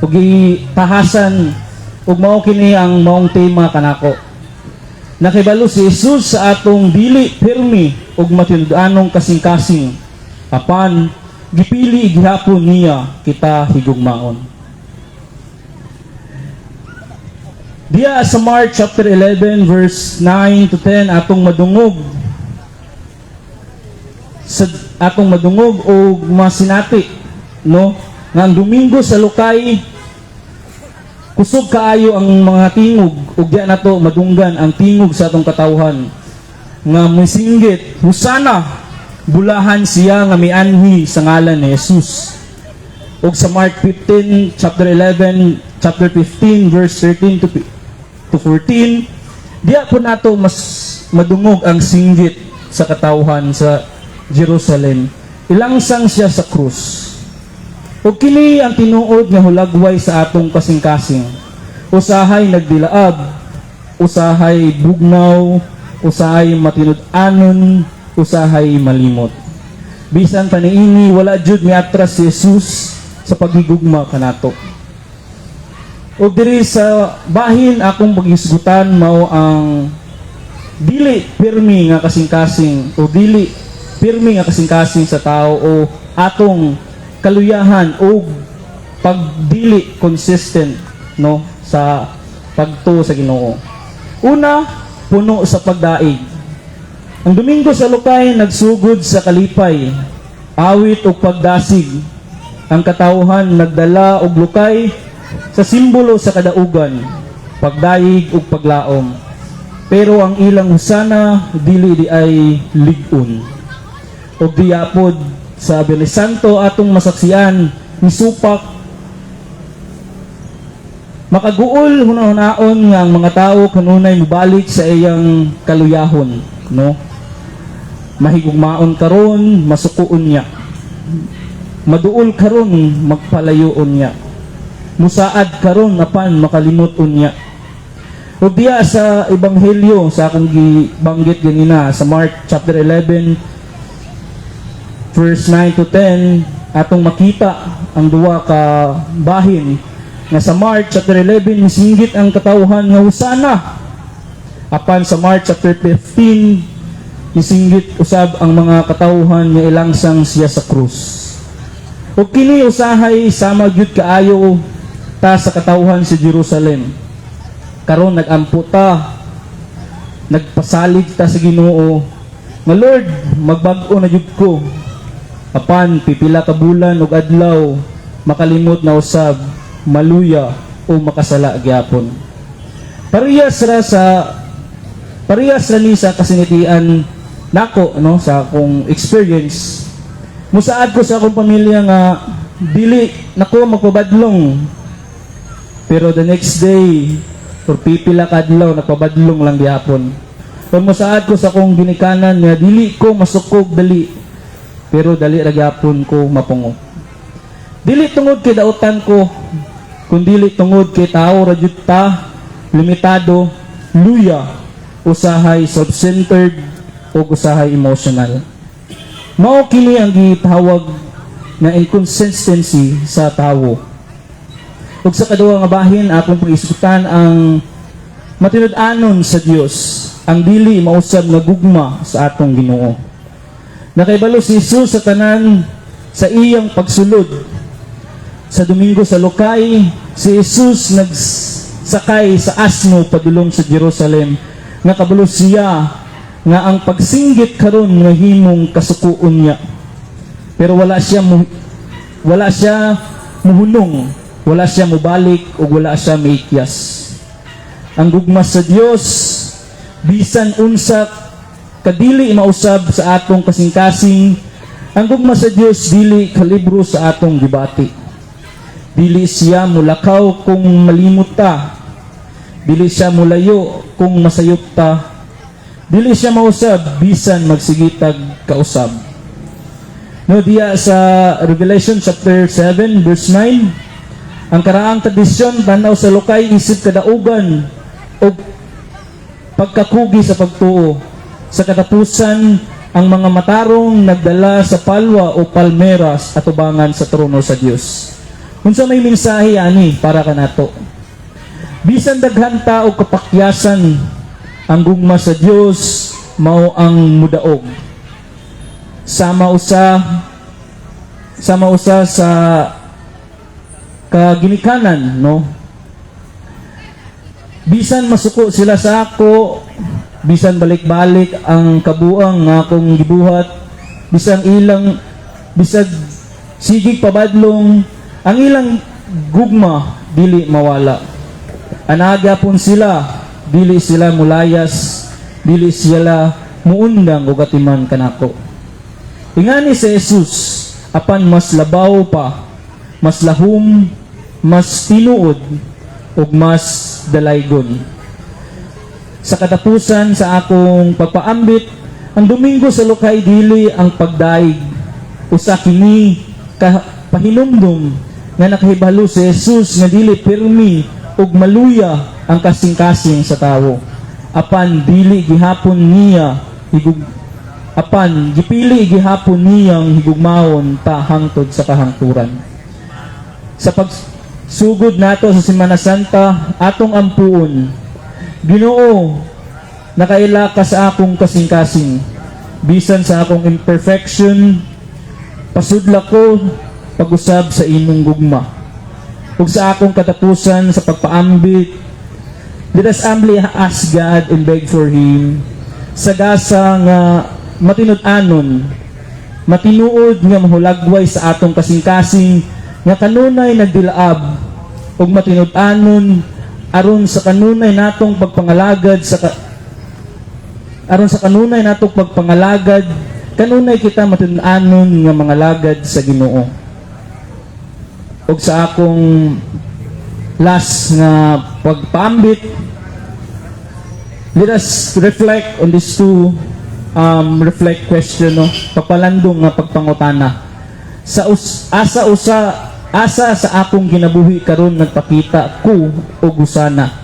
ug itahasan ug mao kini ang maong tema kanako. Nakibalo si Jesus sa atong dili pirmi ug matinud-anong kasing-kasing, apan gipili gihapon niya kita higugmaon. Diya sa Mark chapter 11 verse 9 to 10 atong madungog o masinati, no, nga ang Domingo sa lukay kusog kaayo ang mga tingog ug diya nato madunggan ang tingog sa atong katawhan nga misinggit, Hosana, bulahan siya nga mianhi sa ngalan ni Jesus. Ug sa Mark 15 chapter 15 verse 13 to 14, diya po nato mas madungog ang singgit sa katawhan sa Jerusalem. Ilangsang siya sa krus. O kini ang tinuod nga hulagway sa atong kasing-kasing. Usahay nagdilaab, usahay bugnaw, usahay matinud-anon, usahay malimot. Bisan pa niini wala jud miatras si Jesus sa paghigugma kanato. O diri sa bahin akong paghisgutan mao ang dili pirmi nga kasing-kasing o dili pirmi nga kasing-kasing sa tao o atong kaluyahan o pagdili consistent, no, sa pagtuo sa Ginoo. Una, puno sa pagdaig. Ang Domingo sa lukay nagsugod sa kalipay, awit o pagdasig. Ang katawhan nagdala og lukay sa simbolo sa kadaugan, pagdaig ug paglaom. Pero ang ilang husana dili di ay ligon. O diyapod sa Biyernes Santo atong masaksian ni supak makaguol hunahon nga ang mga tao kanunay mobalik sa iyang kaluyahon, no? Mahigugmaon karon, masukuon niya. Maduol karon, magpalayoon niya. Musaad karon apan makalimuton niya. O diya sa ebanghelyo sa akong gibanggit ganina sa Mark chapter 11 verse 9 to 10 atong makita ang duwa ka bahin nga sa Mark chapter 11 misinggit ang katawhan nga husana, apan sa Mark chapter 15 misinggit usab ang mga katawhan nga ilangsang siya sa krus. O kini usahay sama gyud kaayo ta sa katawhan sa Jerusalem. Karon nagampo ta, nagpasalig ta sa Ginoo nga Lord, magbag-o na jud ko. Apan pipila ka bulan ug adlaw makalimot na usab, maluya o makasala gyapon. parehas ra ni sa kasinitian nako no sa akong experience. Musaad ko sa akong pamilya nga dili nako magpabadlong. Pero the next day or pipila ka adlaw nagpabadlong lang gihapon. Kung musaad ko sa akong ginikanan nga dili ko masukog dali. Pero dali ra gihapon ko mapungog. Dili tungod kay dautan ko, kundi tungod kay tao ra jud ta, limitado, luya, usahay self-centered o usahay emotional. Mao kini ang gitawag na inconsistency sa tawo. Ug sa kaduha nga bahin akong pag-isgutan ang matinud-anon sa Dios, ang dili mausab nga gugma sa atong Ginoo. Nakaibalo si Jesus sa tanan sa iyang pagsulod. Sa Domingo sa Lokay, si Jesus nagsakay sa asno padulong sa Jerusalem. Nakabalo siya nga ang pagsinggit karon nga himong kasukuon niya. Pero wala siya muhunong, wala siya mubalik ug wala siya maikyas. Ang gugma sa Dios bisan unsa kadili mausab sa atong kasing-kasing, ang gugma sa Dios dili kalibro sa atong gibati. Dili siya mulakaw kung malimot ta. Dili siya mulayo kung masayop ta. Dili siya mausab bisan magsigitag kausab. No diya sa Revelation chapter 7 verse 9, ang karaang tradisyon tanaw sa Lokay isip kadaugan o pagkakugi sa pagtuo. Sa katapusan, ang mga matarong nagdala sa palwa o palmeras at ubangan sa trono sa Dios. Unsa may mensahe ani para kanato? Bisan daghan ta og kapakyasan, ang gugma sa Dios mao ang mudaog. Sama usa sa kaginikanan, no? Bisan masuko sila sa ako, bisan balik-balik ang kabuang nga akong gibuhat, bisan sigig pabadlong, ang ilang gugma dili mawala. Anaga pun sila, dili sila mulayas, dili sila muundang og atiman kanako. Ingani si Jesus, apan mas labaw pa, mas lahum, mas tinuod, ug mas dalaygon. Sa katapusan sa akong pagpaambit, ang Domingo sa Lokay dili ang pagdaig. Usa kini pahinumdum nga nakahibalo si Jesus nga dili pirmi ug maluya ang kasing-kasing sa tawo. Apan dili gihapon niya gipili gihapon niyang higugmahon ta hangtod sa kahangturan. Sa pagsugod nato sa Semana Santa, atong ampuon, Ginoo, nakaila ka sa akong kasing-kasing, bisan sa akong imperfection, pasudla ko pag-usab sa imong gugma. Ug sa akong katapusan sa pagpaambit, let us humbly ask God and beg for Him, sagasa nga matinud-anon, matinuod nga mahulagway sa atong kasing-kasing, nga kanunay nagdilaab, ug matinud-anon aron sa kanunay natong pagpangalagad kanunay kita matinud-anon nga mga lagad sa Ginoo. Ug sa akong last nga pagpaambit, let us reflect on these two reflect question, no? Papalandong nga pagpangutana. Asa sa akong ginabuhi karon nagpakita ko og gusana.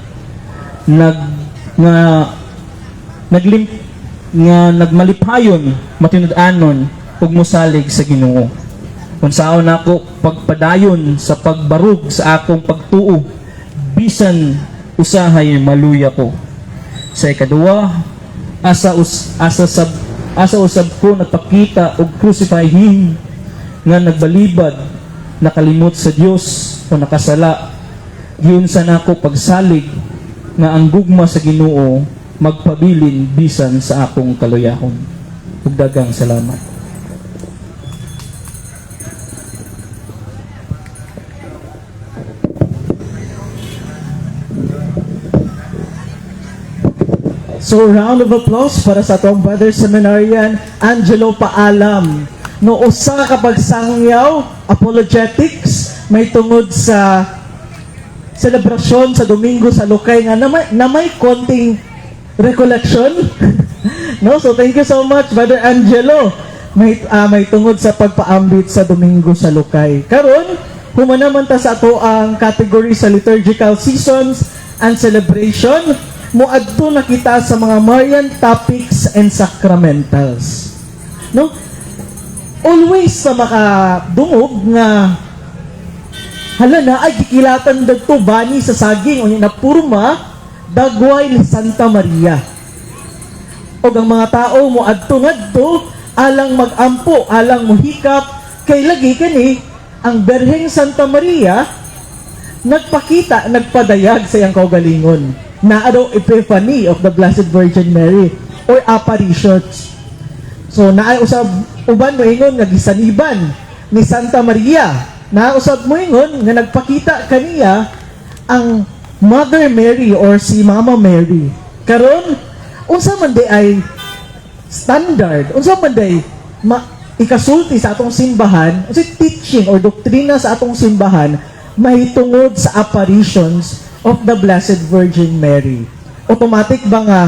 Nagmalipayon, matinud-anon ug mosalig sa Ginoo. Unsaon nako pagpadayon sa pagbarug sa akong pagtuo, bisan usahay maluya ko. Sa ikaduha, asa usab ko nagpakita og crucify Him nga nagbalibad, nakalimot sa Dios o nakasala. Giunsa nako pagsalig nga ang gugma sa Ginoo magpabilin bisan sa akong kaluyahon. Ug daghang salamat. So round of applause para sa atong brother seminarian Angelo Paalam. No usa ka pagsangyaw apologetics may tungod sa selebrasyon sa Domingo sa Lukay nga na may konting recollection. No, so thank you so much Brother Angelo. May tungod sa pagpaambit sa Domingo sa Lukay. Karon humanaman ta sa ato ang category sa liturgical seasons and celebration. Muadto na kita sa mga Marian topics and sacramentals. No? Always sa makadungog nga hala na ay gikilatan dagto bani sa saging unya na purma dagway ni Santa Maria. Og ang mga tao muadto ngadto alang magampo, alang muhikap kay lagi kani ang Berheng Santa Maria nagpakita, nagpadayag sa iyang kaugalingon. Naado Epiphany of the Blessed Virgin Mary or apparitions. So naay usab uban moingon nga gisaniban ni Santa Maria. Nausab moingon nga nagpakita kaniya ang Mother Mary or si Mama Mary. Karon unsa man di ay standard, unsa man di ikasulti sa atong simbahan, unsa teaching or doktrina sa atong simbahan mahitungod sa apparitions of the Blessed Virgin Mary. Automatic ba nga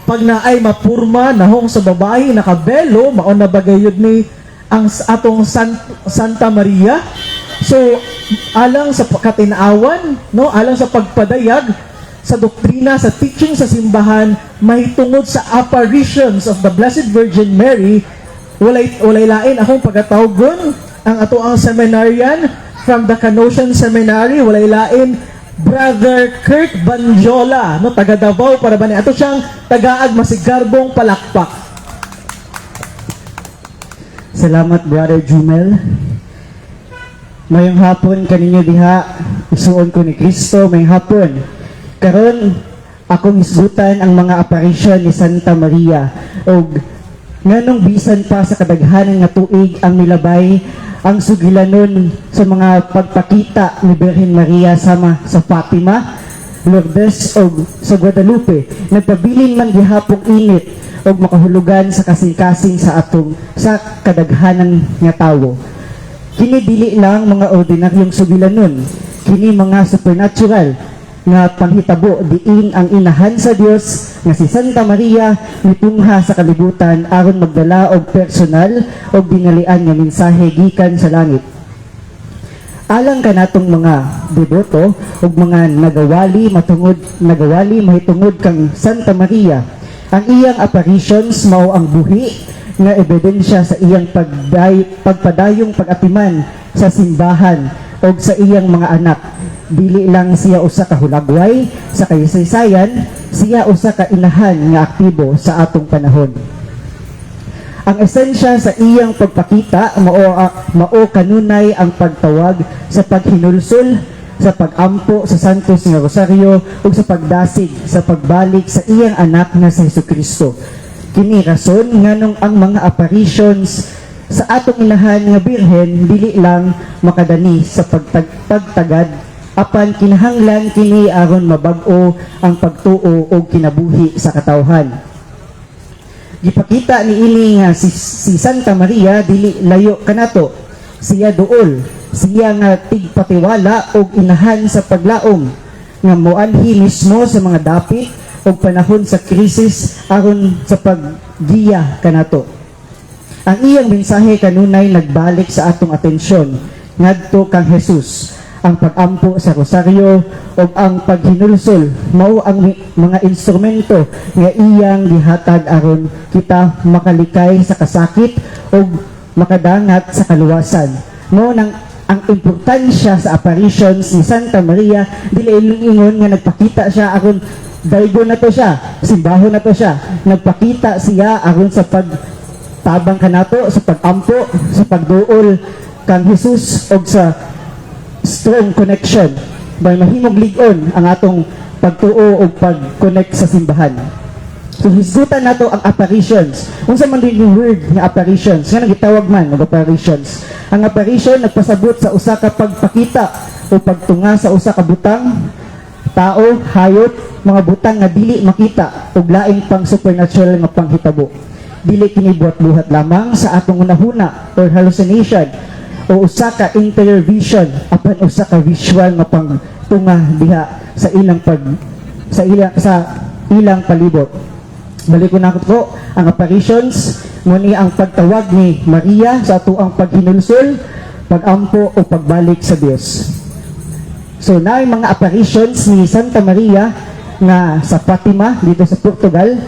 pag naay mapurma nahong sa babae nakabelo mao na bagayod ni ang atong Santa Maria. So alang sa katinawan, no, alang sa pagpadayag sa doktrina, sa teaching sa simbahan mahitungod sa apparitions of the Blessed Virgin Mary, walay lain akong pagatawgon ang ato ang seminarian from the Canossian Seminary, walay lain Brother Kurt Banjola, no, taga Davao para ba ni ato siyang tagaag masigarbong palakpak. Salamat Brother Jumel. Mayong hapon kaninyo diha, isuon ko ni Kristo, mayong hapon. Karon akong isgutan ang mga apparition ni Santa Maria og nganong bisan pa sa kadaghanan nga tuig ang milabay ang sugilanon sa mga pagpakita ni Birhen Maria sama sa Fatima, Lourdes o sa Guadalupe. Nagpabilin man gihapong init o makahulugan sa kasing-kasing sa atong sa kadaghanan nga tawo. Kini dili lang mga ordinaryong sugilanon, kini mga supernatural nga panghitabo diin ang inahan sa Dios nga si Santa Maria mitungha sa kalibutan aron magdala og personal og binalian nga mensahe gikan sa langit. Alang kanatong mga deboto ug mga nagawali mahitungod kang Santa Maria, ang iyang apparitions mao ang buhi nga ebidensya sa iyang pagpadayong pag-atiman sa simbahan o sa iyang mga anak. Dili lang siya usa ka hulagway sa kasaysayan, siya usa ka inahan nga aktibo sa atong panahon. Ang esensya sa iyang pagpakita mao kanunay ang pagtawag sa paghinulsol, sa pagampo sa Santos nga Rosaryo ug sa pagdasig sa pagbalik sa iyang anak nga si Jesucristo. Kini rason nganong ang mga apparitions sa atong inahan nga birhen dili lang makadani sa pagtagad apan kinahanglan kini aron mabag-o ang pagtuo o kinabuhi sa katawhan. Gipakita ni ini nga si Santa Maria dili layo kanato. Siya duol, siya nga tigpatiwala og inahan sa paglaom nga moanhi mismo sa mga dapit og panahon sa krisis aron sa paggiya kanato. Ang iyang mensahe kanunay nagbalik sa atong atensyon ngadto kang Jesus. Ang pagampo sa rosaryo o ang paghinulsol mao ang mga instrumento nga iyang gihatag aron kita makalikay sa kasakit o makadangat sa kaluwasan. Mao nang ang importansya sa apparitions ni Santa Maria dili ingon nga nagpakita siya aron daygo na to siya, simbahon na to siya. Nagpakita siya aron sa pagtabang kanato, sa pagampo, sa pagduol kang Jesus og sa strong connection by mahimog lig-on ang atong pagtuo o pag-connect sa simbahan. So hisgutan nato ang apparitions. Unsa man din yung word nga apparitions, nga gitawag man og apparitions. Ang apparition nagpasabot sa usa ka pagpakita o pagtunga sa usa ka butang, tao, hayop, mga butang nga dili makita ug laing pang supernatural nga panghitabo. Dili kini buhat-buhat lamang sa atong unahuna or hallucination o usa ka interior vision apan usa ka visual nga pangtunga diha sa ilang palibot. Balik ko na ko ang apparitions muni ang pagtawag ni Maria sa ato ang paghinulsol, pagampo o pagbalik sa Dios. So naay mga apparitions ni Santa Maria nga sa Fatima dito sa Portugal,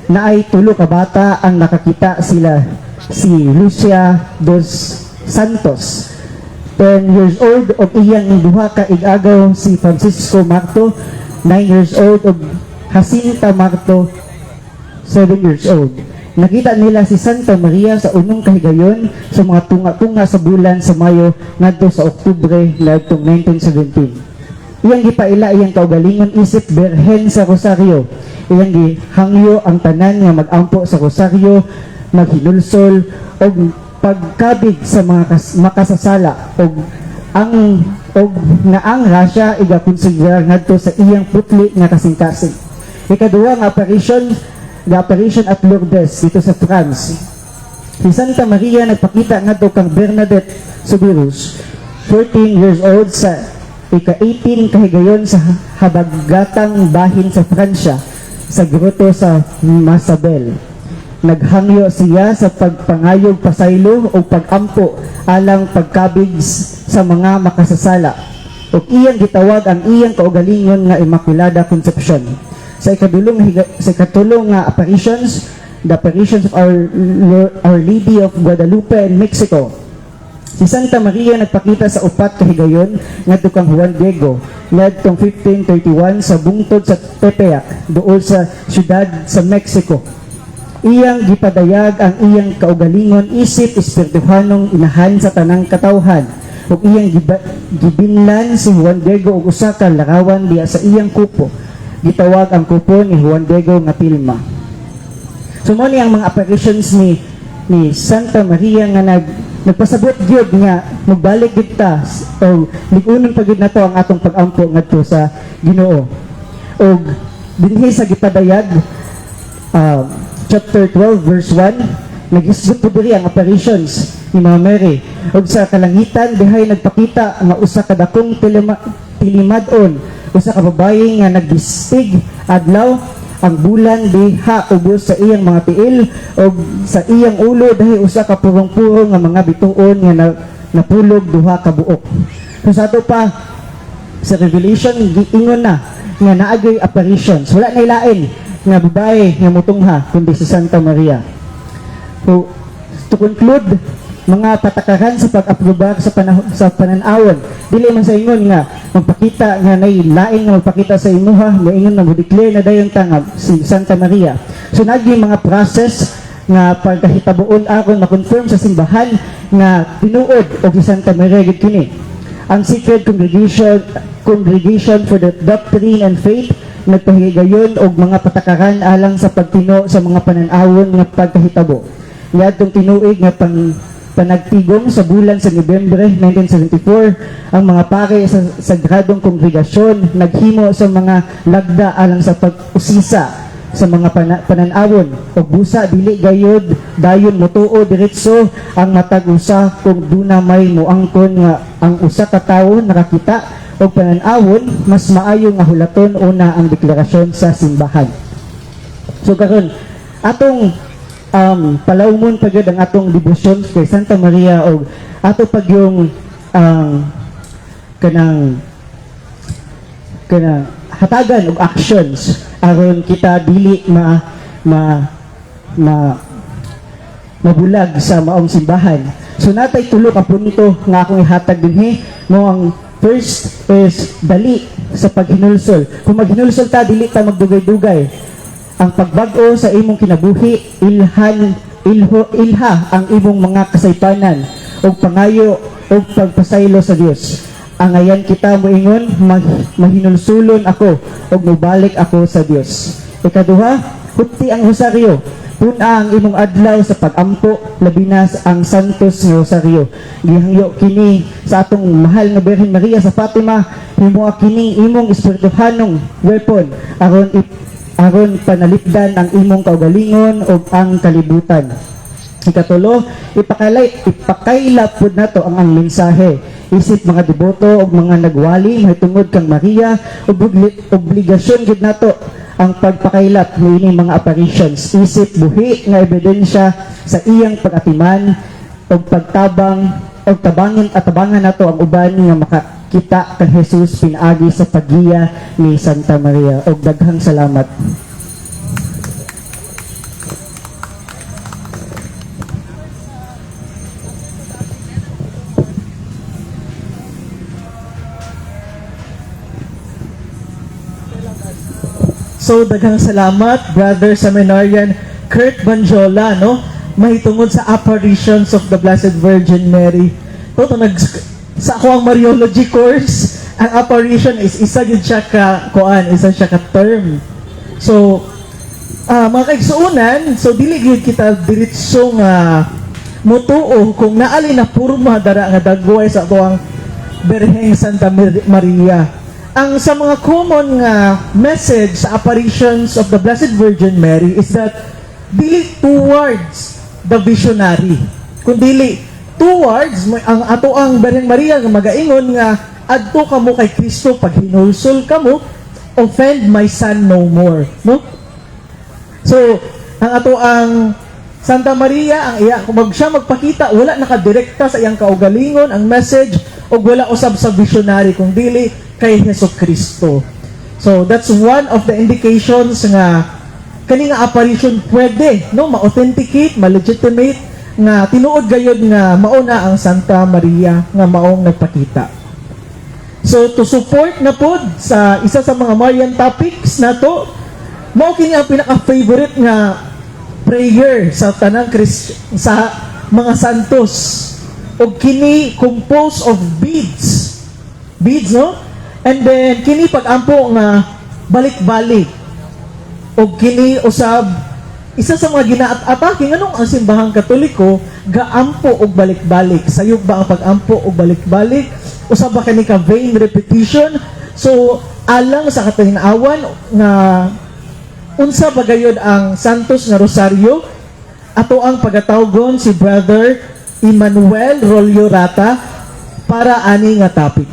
naay tulo ka bata ang nakakita sila, si Lucia dos Santos 10 years old ug iyang duha ka igagaw si Francisco Marto 9 years old ug Jacinta Marto 7 years old. Nakita nila si Santa Maria sa unong kahigayon sa mga tunga-tunga sa bulan sa Mayo ngadto sa Oktubre ngadtong 1917. Iyang gipaila iyang kaugalingon isip Berhen sa Rosario. Iyang gihangyo ang tanan nga mag-ampo sa Rosario, maghinulsol og pagkabig sa mga makasasala og ang Russia iga-konsiderar ngadto sa iyang putli nga kasing-kasing. Ikaduha nga apparition at Lourdes dito sa France. Si Santa Maria nagpakita ngadto kang Bernadette Soubirous, 14 years old sa ika-18 kahigayon sa habagatang bahin sa Pransya sa groto sa Masabel. Naghangyo siya sa pagpangayog pasaylo o pagampo alang pagkabig sa mga makasasala. O iyang gitawag ang iyang kaugalingon nga Immaculada Conception. Sa ikatulong nga apparitions, the apparitions of Our Lady of Guadalupe in Mexico. Si Santa Maria nagpakita sa upat kahigayon ngadto kang Juan Diego ngadtong 1531 sa bungtod sa Tepeyac duol sa syudad sa Mexico. Iyang gipadayag ang iyang kaugalingon isip espirituhanong inahan sa tanang katawhan ug iyang gibinlan si Juan Diego og usa ka larawan diya sa iyang kupo. Gitawag ang kupo ni Juan Diego nga Tilma. So mo ni ang mga apparitions ni Santa Maria nga nagpasabot gyud nga magbalik gid ta o ligunon pa gid nato ang atong pagampo ngadto sa Ginoo. Og dinhi sa gipadayag chapter 12 verse 1 nagisgot po diri ang apparitions ni Mama Mary og sa kalangitan dihay nagpakita nga usa ka dakong tilimadon, usa ka babaye nga nagbistig adlaw ang bulan diha ubos sa iyang mga tiil og sa iyang ulo dahi usa ka purong-purong nga mga bituon nga napulog duha ka buok. So sa ato pa sa Revelation giingon na nga naagay apparitions, wala na ilain nga babae nga mutungha kundi si Santa Maria. So to conclude, mga patakaran sa pag-aprobar sa pananawon, dili man sa ingon nga magpakita nga nay laing nga magpakita sa imuha, moingon na mo-declare na dayon ta nga si Santa Maria. So nagi mga process nga pagkahitabuon aron ma-confirm sa simbahan nga tinuod og si Santa Maria gid kini. Ang Secret Congregation for the Doctrine and Faith nagpahigayon og mga patakaran alang sa pagtino sa mga pananawon nga pagkahitabo. Niadtong tinuig nga panagtigom sa bulan sa Nobyembre 1974, ang mga pare sa Sagradong Kongregasyon naghimo sa mga lagda alang sa pag-usisa sa mga pananawon og busa dili gayud dayon motuo diretso ang matag usa kung duna may moangkon nga ang usa ka tawo nakakita og pananawon, mas maayo nga hulaton una ang deklarasyon sa simbahan. So karon atong palawmon pagod ang atong debosyon kay Santa Maria og ato pag yung kanang hatagan og actions aron kita dili mabulag sa maong simbahan. So natay tulo ka punto nga akong ihatag dinhi. Mo ang first is dali sa paghinulsol. Kung maghinulsol ta, dili ta magdugay-dugay. Ang pagbag-o sa imong kinabuhi, ilha ang imong mga kasaypanan o pangayo o pagpasaylo sa Dios. Angayan kita moingon, mahinulsulon ako o mubalik ako sa Dios. Ikaduha, hupti ang rosaryo. Puna ang imong adlaw sa pagampo labinas ang Santos nga Rosaryo. Gihangyo kini sa atong mahal nga Birhen Maria sa Fatima, himuha kining imong espirituhanong weapon aron panalipdan ang imong kaugalingon ug ang kalibutan. Ikatulo, ipakaila pud nato ang mensahe. Isip mga deboto o mga nagwali mahitungod kang Maria, obligasyon gid nato ang pagpakailat niining mga apparitions. Isip buhi nga ebidensya sa iyang pag-atiman o tabangan nato ang uban nga makakita kang Jesus pinaagi sa paggiya ni Santa Maria. Og daghang salamat. So, daghang salamat, Brother Seminarian Kurt Banjola, no? Mahitungod sa apparitions of the Blessed Virgin Mary. Ito, sa ako ang Mariology course, ang apparition is isa yun siya isa siya ka term. So, mga kaigsuunan, so dili gyud kita diretso nga mutuo kung naali na purma dara nga dagway sa ato ang Birheng Santa Maria. Ang sa mga common nga message sa apparitions of the Blessed Virgin Mary is that dili towards the visionary, kundi towards ang ato ang Birheng Maria nga magaingon nga adto kamo kay Kristo pag hinulsol kamo, offend my son no more, no? So ang ato ang Santa Maria ang iya kung siya magpakita wala nakadirekta sa iyang kaugalingon ang message o wala usab sa visionary kung dili kay Jesucristo. So that's one of the indications nga kani nga apparition pwede no ma-authenticate, ma-legitimate nga tinuod gayud nga mao na ang Santa Maria nga maong nagpakita. So to support na pod sa isa sa mga Marian topics nato, mao kini ang pinaka-favorite nga prayer sa tanang sa mga santos. Og kini composed of beads, no? And then kini pag-ampo nga balik-balik. Og kini usab isa sa mga ginaat-atake nganong ang simbahang Katoliko gaampo og balik-balik. Sayog ba ang pag-ampo og balik-balik? Usab ba kani ka vain repetition? So alang sa katinawan nga unsa ba gayud ang Santos nga Rosaryo, ato ang pagatawgon si Brother Emmanuel Rolio Rata para ani nga topic.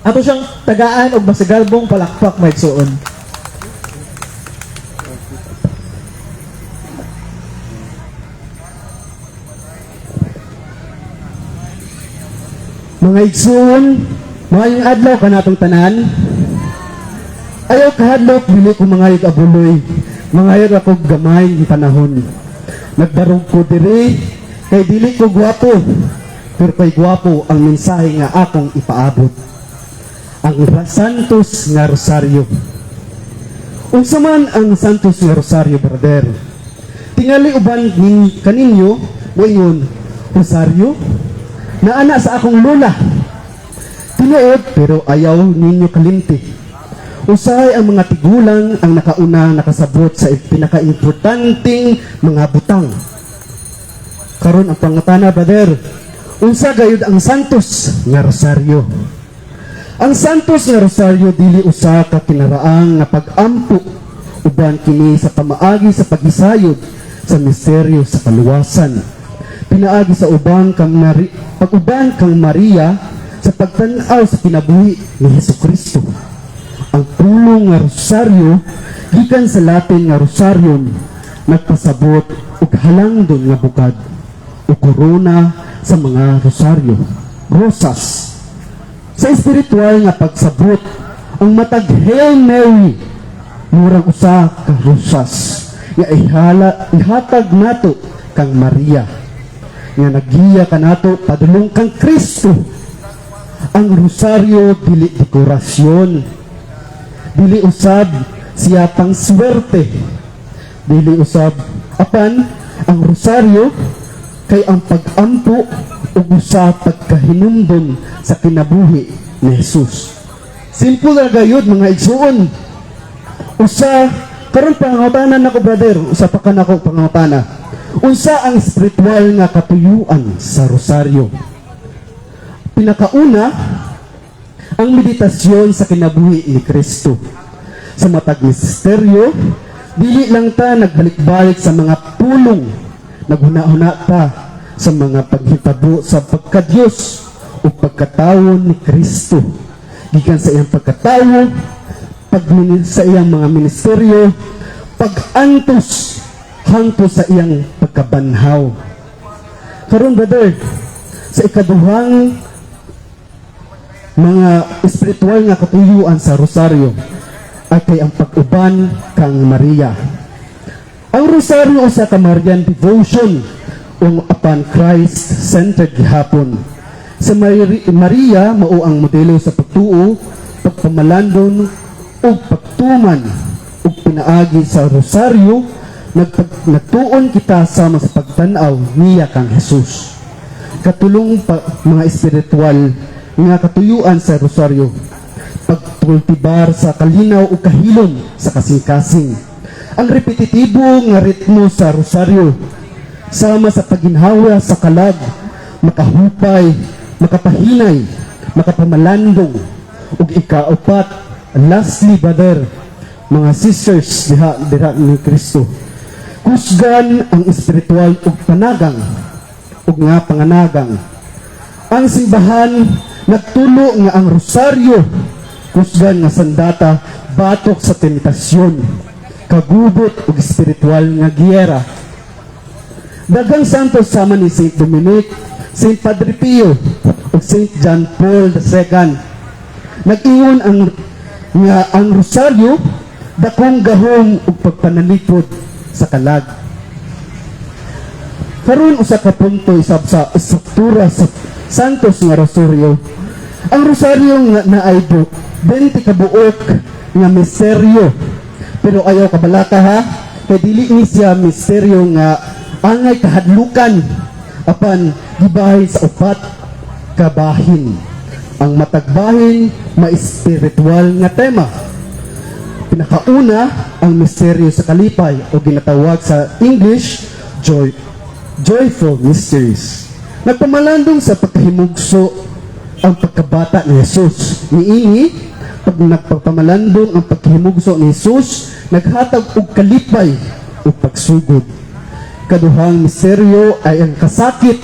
Ato siyang tagaan og masigarbong palakpak maigsuon. Mga igsoon, maayong adlaw kanatong tanan. Ayaw kahadlok dili ko mangayod abuloy. Mangayod ako gamay ng panahon. Nagdarog ko diri kay dili ko gwapo. Pero kay gwapo ang mensahe nga akong ipaabot. Ang Santos nga Rosaryo. Unsa man ang Santos nga Rosaryo, brother? Tingali uban kaninyo moingon, Rosaryo? Naana sa akong lula. Tinuod pero ayaw ninyo kalimti. Usahay ang mga tigulang ang nakasabot sa pinaka-importanting mga butang. Karon ang pangutana, brother, unsa gayud ang Santos nga Rosaryo? Ang Santos nga Rosaryo dili usa ka kinaraang nga pag-ampo uban kini sa pamaagi sa paghisayod sa misteryo sa kaluwasan. Pinaagi sa pag-uban kang Maria sa pagtan-aw sa kinabuhi ni Jesucristo. Ang pulong nga Rosaryo gikan sa Latin nga Rosarium nagpasabot og halangdon nga bukad o korona sa mga Rosaryo, rosas. Sa espiritual nga pagsabot, ang matag Hail Mary, murang usa ka rosas, nga ihatag nato kang Maria, nga naggiya ka nato padulong kang Kristo. Ang rosaryo dili dekorasyon, dili usab siya pang swerte, dili usab apan ang rosaryo kay ang pag-ampo ug usa pagkahinumdom sa kinabuhi ni Jesus. Simple ra gayud mga igsuon. Usa karon pangangutanan nako brother, usa pa ka nako pangangutana. Unsa ang spiritual nga katuyuan sa rosaryo? Pinakauna, ang meditasyon sa kinabuhi ni Kristo. Sa matag misteryo, dili lang ta nagbalik-balik sa mga pulong, naghuna-huna ta sa mga paghitabo sa pagka-Diyos o pagkatawo ni Kristo. Gikan sa iyang pagkatawo, sa iyang mga ministeryo, pag-antos hangtod sa iyang pagkabanhaw. Karon brother, sa ikaduhang mga espiritual nga katuyuan sa rosaryo ay kay ang pag-uban kang Maria. Ang rosaryo usa ka Marian devotion upon Christ-centered gihapon. Sa Maria mao ang modelo sa pagtuo, pagpamalandon ug pagtuman ug pinaagi sa rosaryo. Nagtuon kita sama sa pagtan-aw niya kang Jesus. Katulong mga espiritual nga katuyuan sa rosaryo, pagkultibar sa kalinaw ug kahilom sa kasing-kasing. Ang repetitibo nga ritmo sa rosaryo sama sa paginhawa sa kalag, makahupay, makapahinay, makapamalandong ug ikaapat, lastly brother, mga sisters diha ni Kristo, kusgan ang espiritual ug panagang ug nga panganagang. Ang simbahan nagtulo nga ang rosaryo kusgan nga sandata batok sa tentasyon, kagubot ug espiritual nga giyera. Daghang santos sama ni Saint Dominic, Saint Padre Pio ug Saint John Paul II nag-ingon ang rosaryo dakong gahom ug pagpanalikod sa kalag. Karon usa ka punto isab sa estruktura sa santos nga rosaryo. Ang rosaryo nga naay 20 ka buok nga misteryo, pero ayaw kabalaka ha, kay dili ni siya misteryo nga angay kahadlukan apan gibahin sa upat ka bahin. Ang matagbahin ma-espiritual nga tema. Pinakauna ang misteryo sa kalipay o ginatawag sa English joyful mysteries. Nagpamalandong sa pagkahimugso ang pagkabata ni Jesus. Niini, pag nagpapamalandong ang pagkahimugso ni Jesus, naghatag og kalipay o pagsugod. Kaduhang misteryo ay ang kasakit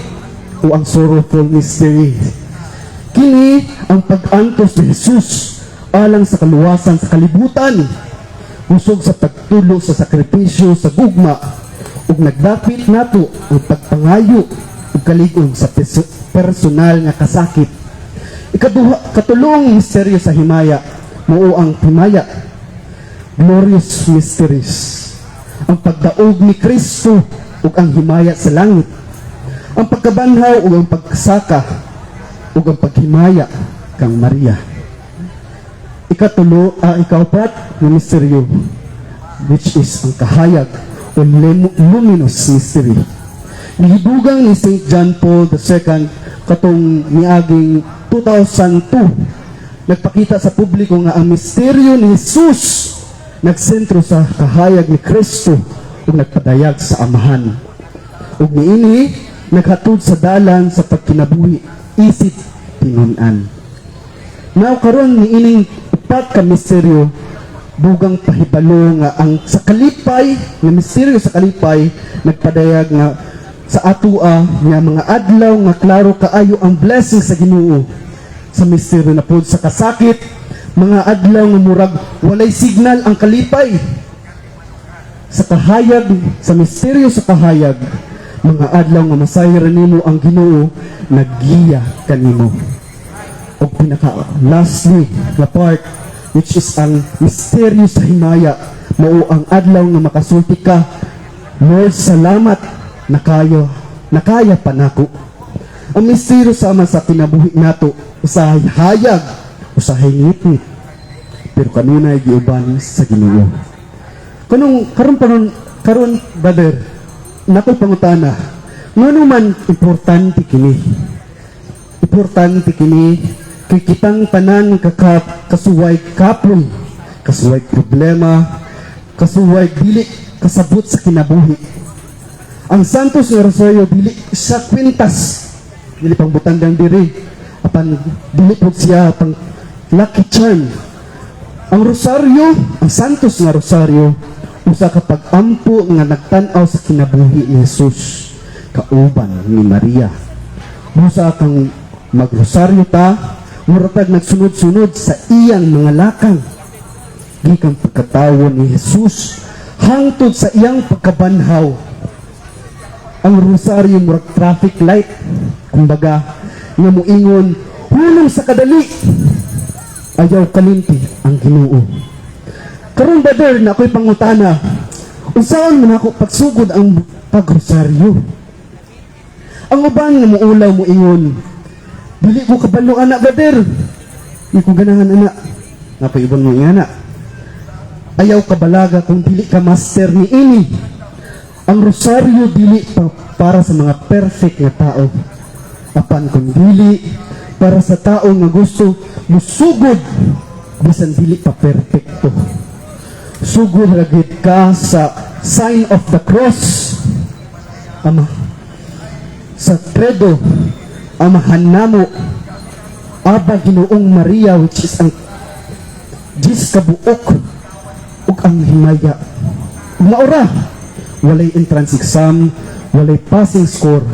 o ang sorrowful mystery. Kini ang pag-antos ni Jesus alang sa kaluwasan sa kalibutan, usog sa pagtulo sa sakripisyo sa gugma, ug nagdapit nato ang pagpangayo ug kalig-ong sa personal nga kasakit. Katulong misteryo sa himaya mao ang himaya, glorious mysteries, ang pagdaog ni Kristo ug ang himaya sa langit, ang pagkabanhaw ug ang pagsaka ug ang paghimaya kang Maria. Ikaapat na misteryo, which is ang kahayag o luminous mystery. Nihibugang ni St. John Paul II katong miaging 2002, nagpakita sa publiko nga ang misteryo ni Jesus nagsentro sa kahayag ni Kristo ug nagpadayag sa Amahan. Ug niini naghatod sa dalan sa pagkinabuhi isip tinun-an. Now karon niining upat ka misteryo bugang pahibalo nga ang sa kalipay nga misteryo sa kalipay nagpadayag nga sa atua nga mga adlaw nga klaro kaayo ang blessing sa Ginoo. Sa misteryo na pod sa kasakit, mga adlaw nga murag walay signal ang kalipay. Sa kahayag, sa misteryo sa kahayag, mga adlaw nga masahiran nimo ang Ginoo, naggiya kanimo. O pinaka-lastly na part, which is ang misteryo sa himaya, mao ang adlaw nga makasulti ka, Lord, salamat, nakaya pa nako. Ang misteryo sama sa kinabuhi nato, usahay hayag, usahay ngipit, pero kanunay giuban sa Ginoo. Karon brother, nakoy pangutana, ngano man importante kini? Importante kini kay kitang tanan kasuway kapoy, kasuway problema, kasuway dili kasabot sa kinabuhi. Ang Santos nga Rosario dili sa kwintas, dili pang butandang diri, apan dili po siya pang lucky charm. Ang Rosario, ang Santos nga Rosario, usa ka pag-ampo nga nagtan-aw sa kinabuhi ni Jesus kauban ni Maria. Usa kang magrosaryo ta, muratag nagsunod-sunod sa iyang mga lakang. Gikang pagkatawo ni Jesus hangtod sa iyang pagkabanhaw. Ang rosaryo murag traffic light, kumbaga nga moingon hulong sa kadali, ayaw kalimti ang Ginoo. Karon brother, na ako'y pangutana, unsaon man ako pagsugod ang pagrosaryo? Ang uban nga muulaw moingon, dili ko kabalo anak brother, di ko ganahan anak, napayubon mo anak. Ayaw kabalaga kung dili ka master ni ini. Ang rosaryo dili para sa mga perfect nga tao, apan kung dili para sa tao nga gusto musugod bisan dili pa perfecto. Sugod ragid ka sa sign of the cross, ama, sa credo, amahan namo, Aba Ginoong Maria, which is ang Diyos kabuok ug ang himaya. Maura, walay entrance exam, walay passing score,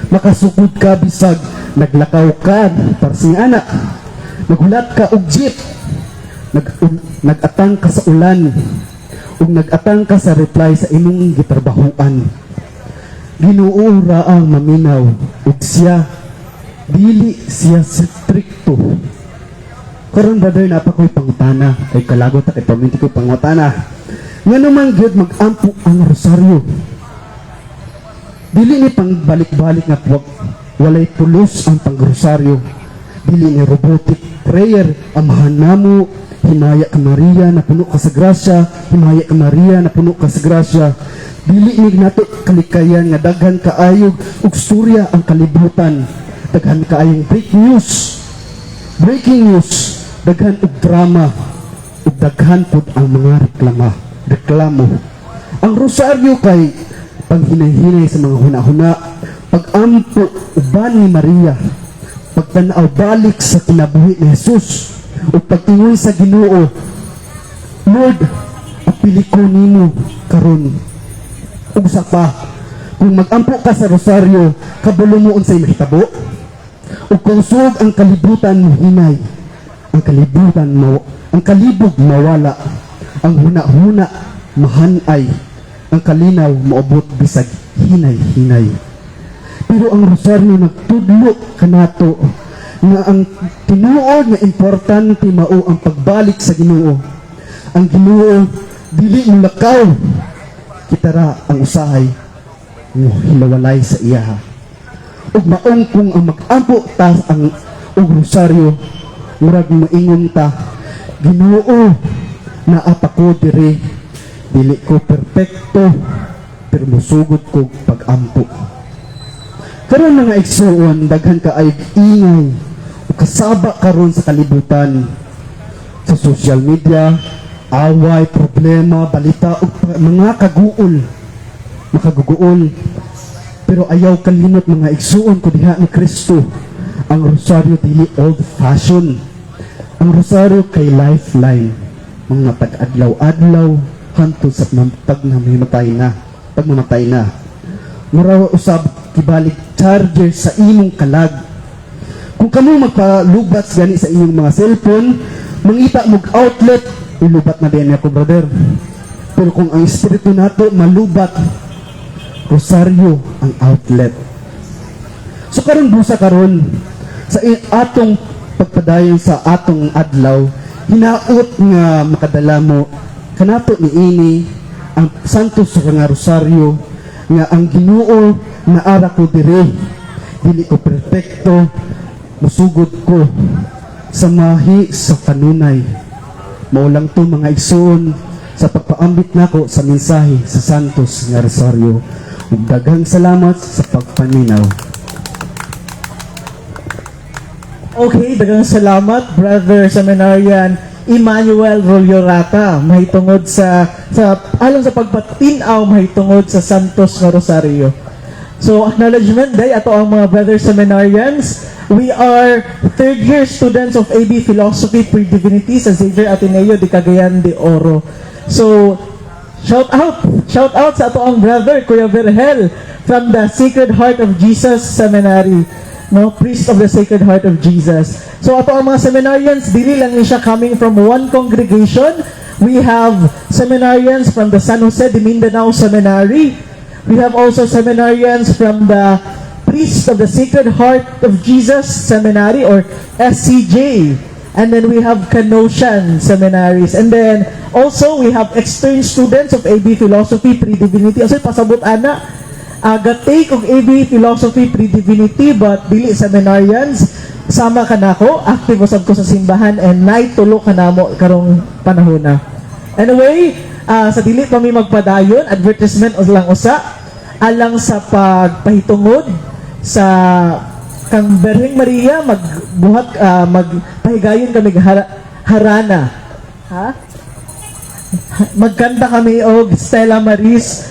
makasugod ka bisag naglakaw ka para sa anak, nagulat ka og jeep, nagatang ka sa ulan, ug nagatang ka sa reply sa imong gitrabahuan. Ginoo ra ang maminaw, ug siya dili siya stricto. Karon brother, napakoy pangutana, ay kalagot kay paminti ko pangutana. Ngano man gyud mag-ampo ang rosaryo. Dili ni pangbalik-balik nga walay pulos ang pangrosaryo. Dili ni robotic prayer, amahan namo, himaya ka Maria na puno ka sa grasya, himaya ka Maria na puno ka sa grasya. Dili ni nato kalikayan nga daghan kaayog ug storya ang kalibutan, daghan kaayong breaking news, daghan og drama, ug daghan pud ang mga reklamo. Ang rosaryo kay paghinay-hinay sa mga hunahuna, pag-ampo uban ni Maria, pagtanaw balik sa kinabuhi ni Jesus, ug pag-ingon sa Ginoo, Lord, apili ko nimo karon. Ug sa pa, kung mag-ampo ka sa rosaryo, kabalo mo unsay mahitabo. Ug kung sug ang kalibutan hinay, ang kalibog mawala, ang huna-huna mahanay, ang kalinaw maubot bisag hinay-hinay. Pero ang rosaryo nagtudlo kanato nga ang tinuod nga importante mao ang pagbalik sa Ginoo. Ang Ginoo dili mulakaw, kitara ang usahay mo hilawalay sa iya. Ug maong kung ang mag-ampo ta ang og rosaryo, murag maingon ta, Ginoo, naapa ko diri, dili ko perpekto, pero musugod ko pag-ampo. Karon mga igsoon, daghan ka ay ingay o kasaba karon sa kalibutan, sa social media, away, problema, balita o mga makaguguol. Pero ayaw kalimot mga igsoon ko diha ni Kristo, ang rosaryo dili old fashion. Ang rosaryo kay lifeline, mga pag-adlaw-adlaw hantod sa pagmamatay na. Muraw usab kibalik charger sa imong kalag. Kung kamo magpalubat gani sa inyong mga cellphone, mangita mog outlet, ilubat na din ako brother. Pero kung ang espiritu nato malubat, rosaryo ang outlet. So karon busa karon sa atong pagpadayon sa atong adlaw, hinaot nga makadala mo kanato ni ini ang Santos nga rosaryo nga ang Ginoo naara ko diri, dili ko perfecto, musugod ko sa mahi sa kanunay. Maulang to mga igsoon sa pagpaambit nako sa mensahe sa Santos nga rosaryo. Daghang salamat sa pagpaminaw. Okay, daghang salamat, Brother Seminarian Emmanuel Rollorata mahitungod sa alang sa pagpatinaw mahitungod sa Santos nga Rosario. So acknowledgement day ato ang mga brother seminarians. We are third year students of AB Philosophy Pre-Divinity sa Xavier Ateneo de Cagayan de Oro. So shout out sa ato ang brother Kuya Vergel from the Sacred Heart of Jesus Seminary, no, priest of the Sacred Heart of Jesus. So ato ang mga seminarians, dili lang ni siya coming from one congregation. We have seminarians from the San Jose de Mindanao Seminary. We have also seminarians from the priest of the Sacred Heart of Jesus Seminary or SCJ. And then we have Canossian seminaries. And then also we have external students of AB Philosophy Pre-Divinity. Also pasabot ana, gatake og AB Philosophy Pre-Divinity but dili seminarians. Sama ka na ako, active usab ko sa simbahan and night tulo ka namo karong panahon na. Anyway, sa dili pa mi magpadayon, advertisement lang usa alang sa pagpahitungod sa kang Berheng Maria magbuhat magpahigayon kami harana. Ha? Magkanta kami og Stella Maris